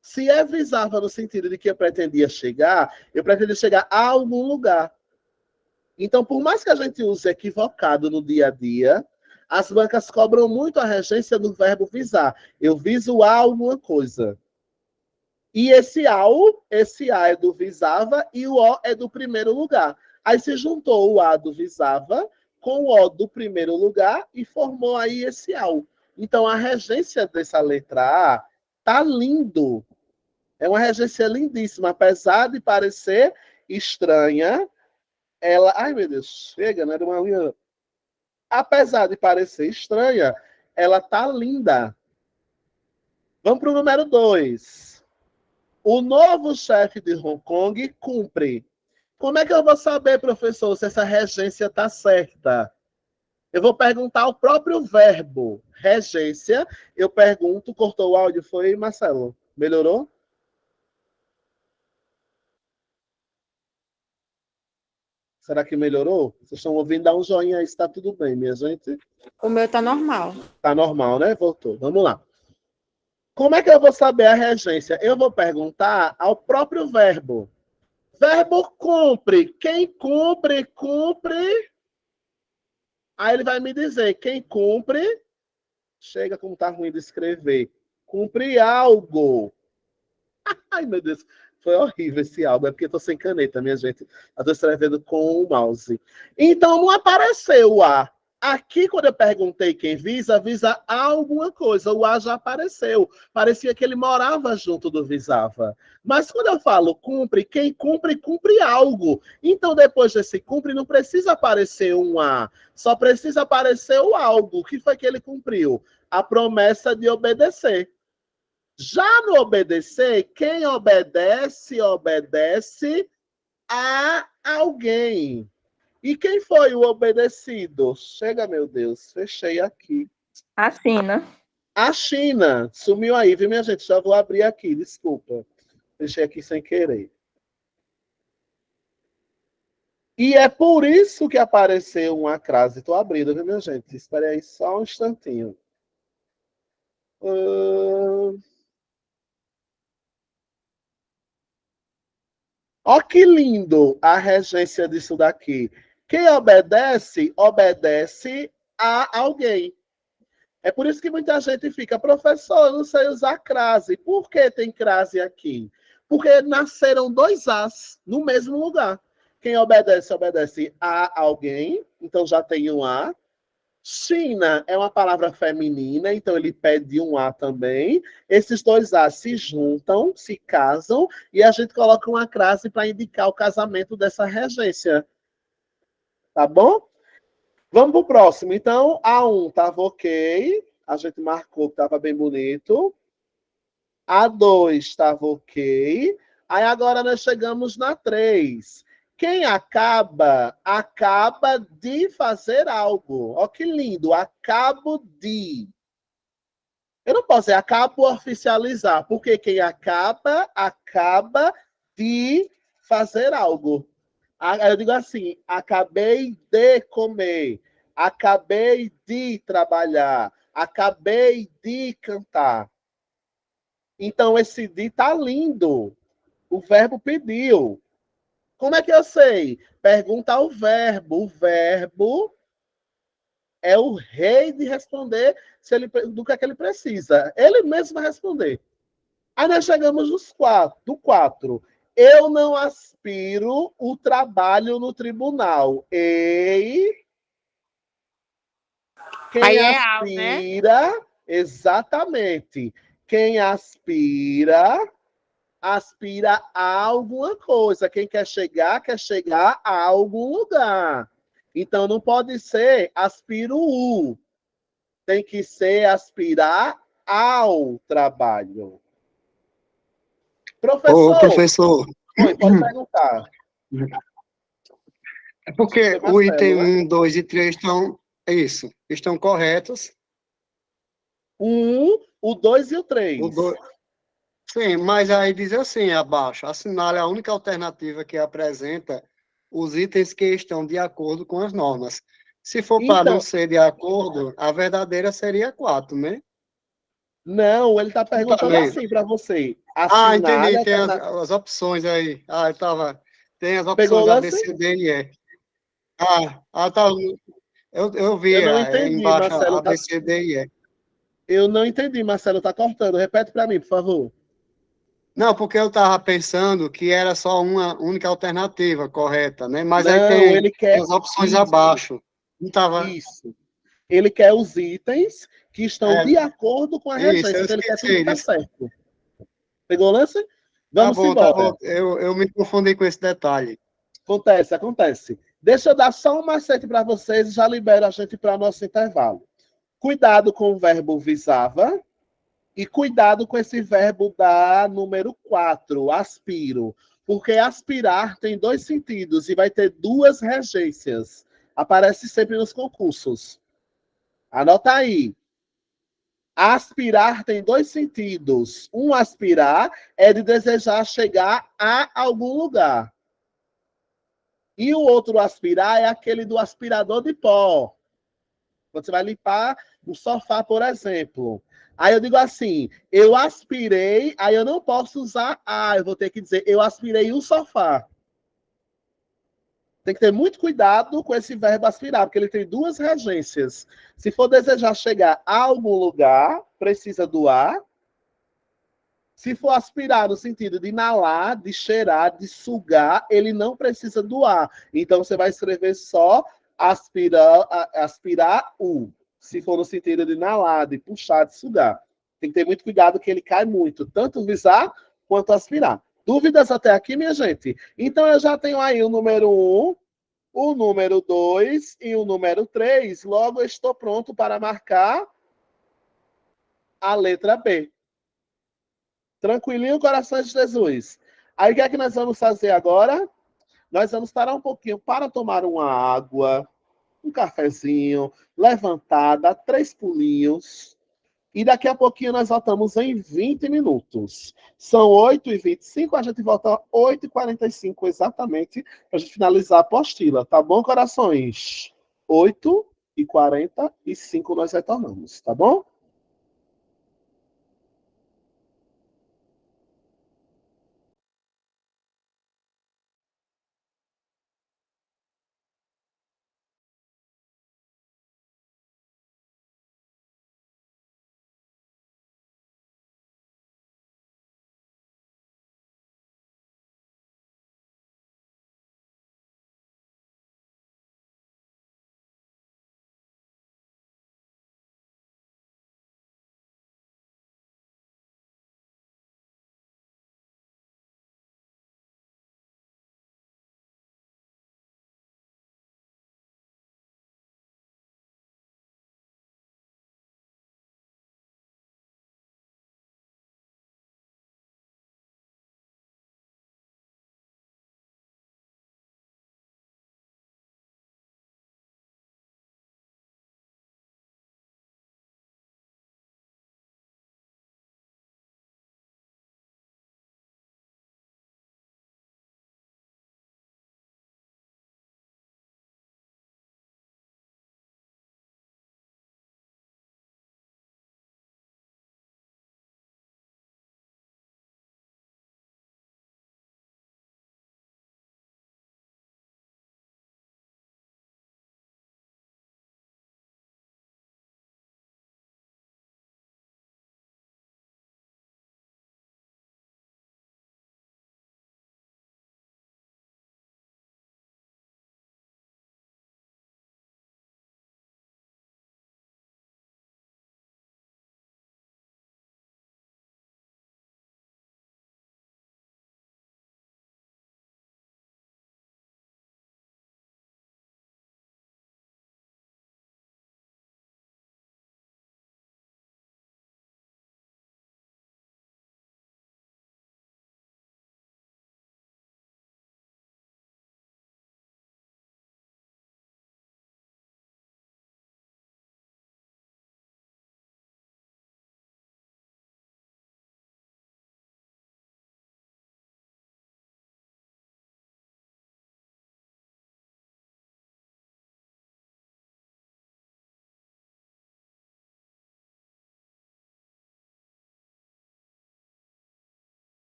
Se é visava no sentido de que eu pretendia chegar a algum lugar. Então, por mais que a gente use equivocado no dia a dia, as bancas cobram muito a regência do verbo visar. Eu viso a alguma coisa. E esse A é do visava e o O é do primeiro lugar. Aí se juntou o A do visava com o O do primeiro lugar e formou aí esse AU. Então a regência dessa letra A tá lindo. É uma regência lindíssima, apesar de parecer estranha. Ela, ai meu Deus, chega, não era uma linha. Apesar de parecer estranha, ela tá linda. Vamos para o número 2. O novo chefe de Hong Kong cumpre. Como é que eu vou saber, professor, se essa regência está certa? Eu vou perguntar o próprio verbo. Regência, eu pergunto, cortou o áudio, foi, Marcelo? Melhorou? Será que melhorou? Vocês estão ouvindo? Dá um joinha aí, está tudo bem, minha gente? O meu tá normal. Tá normal, né? Voltou. Vamos lá. Como é que eu vou saber a regência? Eu vou perguntar ao próprio verbo. Verbo cumpre. Quem cumpre, cumpre. Aí ele vai me dizer, quem cumpre, chega como tá ruim de escrever, cumpre algo. Ai, meu Deus, foi horrível esse algo, é porque eu tô sem caneta, minha gente. Eu tô escrevendo com o mouse. Então não apareceu o A. Aqui, quando eu perguntei quem visa, visa alguma coisa. O A já apareceu. Parecia que ele morava junto do visava. Mas quando eu falo cumpre, quem cumpre, cumpre algo. Então, depois desse cumpre, não precisa aparecer um A. Só precisa aparecer o algo. O que foi que ele cumpriu? A promessa de obedecer. Já no obedecer, quem obedece, obedece a alguém. E quem foi o obedecido? Chega, meu Deus, fechei aqui. A China. A China. Sumiu aí, viu, minha gente? Já vou abrir aqui, desculpa. Fechei aqui sem querer. E é por isso que apareceu uma crase. Estou abrindo, viu, minha gente? Espere aí só um instantinho. Ó que lindo a regência disso daqui. Quem obedece, obedece a alguém. É por isso que muita gente fica, professor, eu não sei usar crase. Por que tem crase aqui? Porque nasceram dois As no mesmo lugar. Quem obedece, obedece a alguém, então já tem um A. China é uma palavra feminina, então ele pede um A também. Esses dois A se juntam, se casam, e a gente coloca uma crase para indicar o casamento dessa regência. Tá bom? Vamos para o próximo. Então, A1 estava ok. A gente marcou que estava bem bonito. A2 estava ok. Aí agora nós chegamos na 3. Quem acaba, acaba de fazer algo. Ó que lindo, acabo de. Eu não posso dizer acabo oficializar, porque quem acaba, acaba de fazer algo. Aí eu digo assim, acabei de comer, acabei de trabalhar, acabei de cantar. Então esse de tá lindo. O verbo pediu. Como é que eu sei? Pergunta ao verbo. O verbo é o rei de responder do que é que ele precisa. Ele mesmo vai responder. Aí nós chegamos do 4. Eu não aspiro o trabalho no tribunal. Ei, quem Aí é ao, né? aspira, exatamente. Quem aspira a alguma coisa. Quem quer chegar a algum lugar. Então não pode ser aspiro o. Tem que ser aspirar ao trabalho. Ô, Professor, professor, oi, pode perguntar. é porque Foi o item Marcelo, né? 1, 2 e 3 estão corretos. O 2 e o 3. O do... Sim, mas aí diz assim abaixo, assinale a única alternativa que apresenta os itens que estão de acordo com as normas. Se for para não Então, ser de acordo, a verdadeira seria 4, né? não, ele está Não tá perguntando lendo. assim para você. Ah, Assinale entendi, a tem as opções aí. Ah, tem as Pegou o opções A, B, lance? C, D e E. Tá. Eu vi Eu não entendi, embaixo Marcelo. A, B, C, D e E. Eu não entendi, Marcelo. Tá cortando. Repete para mim, por favor. Não, porque eu estava pensando que era só uma única alternativa correta, né? Mas aí Não, ele tem quer as opções isso. abaixo. Não estava. Isso. Ele quer os itens que estão É, de acordo com a isso, regência. eu Então, ele quer tudo que esqueci tá disso. certo. Pegou o lance? Tá Vamos bom, tá bom. embora. Eu me confundi com esse detalhe. Acontece, acontece. Deixa eu dar só um macete para vocês e já libero a gente para nosso intervalo. Cuidado com o verbo visava e cuidado com esse verbo da número 4, aspiro. Porque aspirar tem dois sentidos e vai ter duas regências. Aparece sempre nos concursos. Anota aí. Aspirar tem dois sentidos. Um aspirar é de desejar chegar a algum lugar. E o outro aspirar é aquele do aspirador de pó. Você vai limpar o sofá, por exemplo. Aí eu digo assim, eu aspirei, aí eu não posso usar eu vou ter que dizer, eu aspirei o sofá. Tem que ter muito cuidado com esse verbo aspirar, porque ele tem duas regências. Se for desejar chegar a algum lugar, precisa do a. Se for aspirar no sentido de inalar, de cheirar, de sugar, ele não precisa do a. Então você vai escrever só aspirar o. Se for no sentido de inalar, de puxar, de sugar. Tem que ter muito cuidado que ele cai muito, tanto visar quanto aspirar. Dúvidas até aqui, minha gente? Então eu já tenho aí o número 1, o número 2 e o número 3. Logo eu estou pronto para marcar a letra B. Tranquilinho, coração de Jesus. Aí o que é que nós vamos fazer agora? Nós vamos parar um pouquinho para tomar uma água, um cafezinho, levantar, dar 3 pulinhos. E daqui a pouquinho nós voltamos em 20 minutos. São 8h25, a gente volta 8h45 exatamente, para a gente finalizar a apostila. Tá bom, corações? 8h45 nós retornamos, tá bom?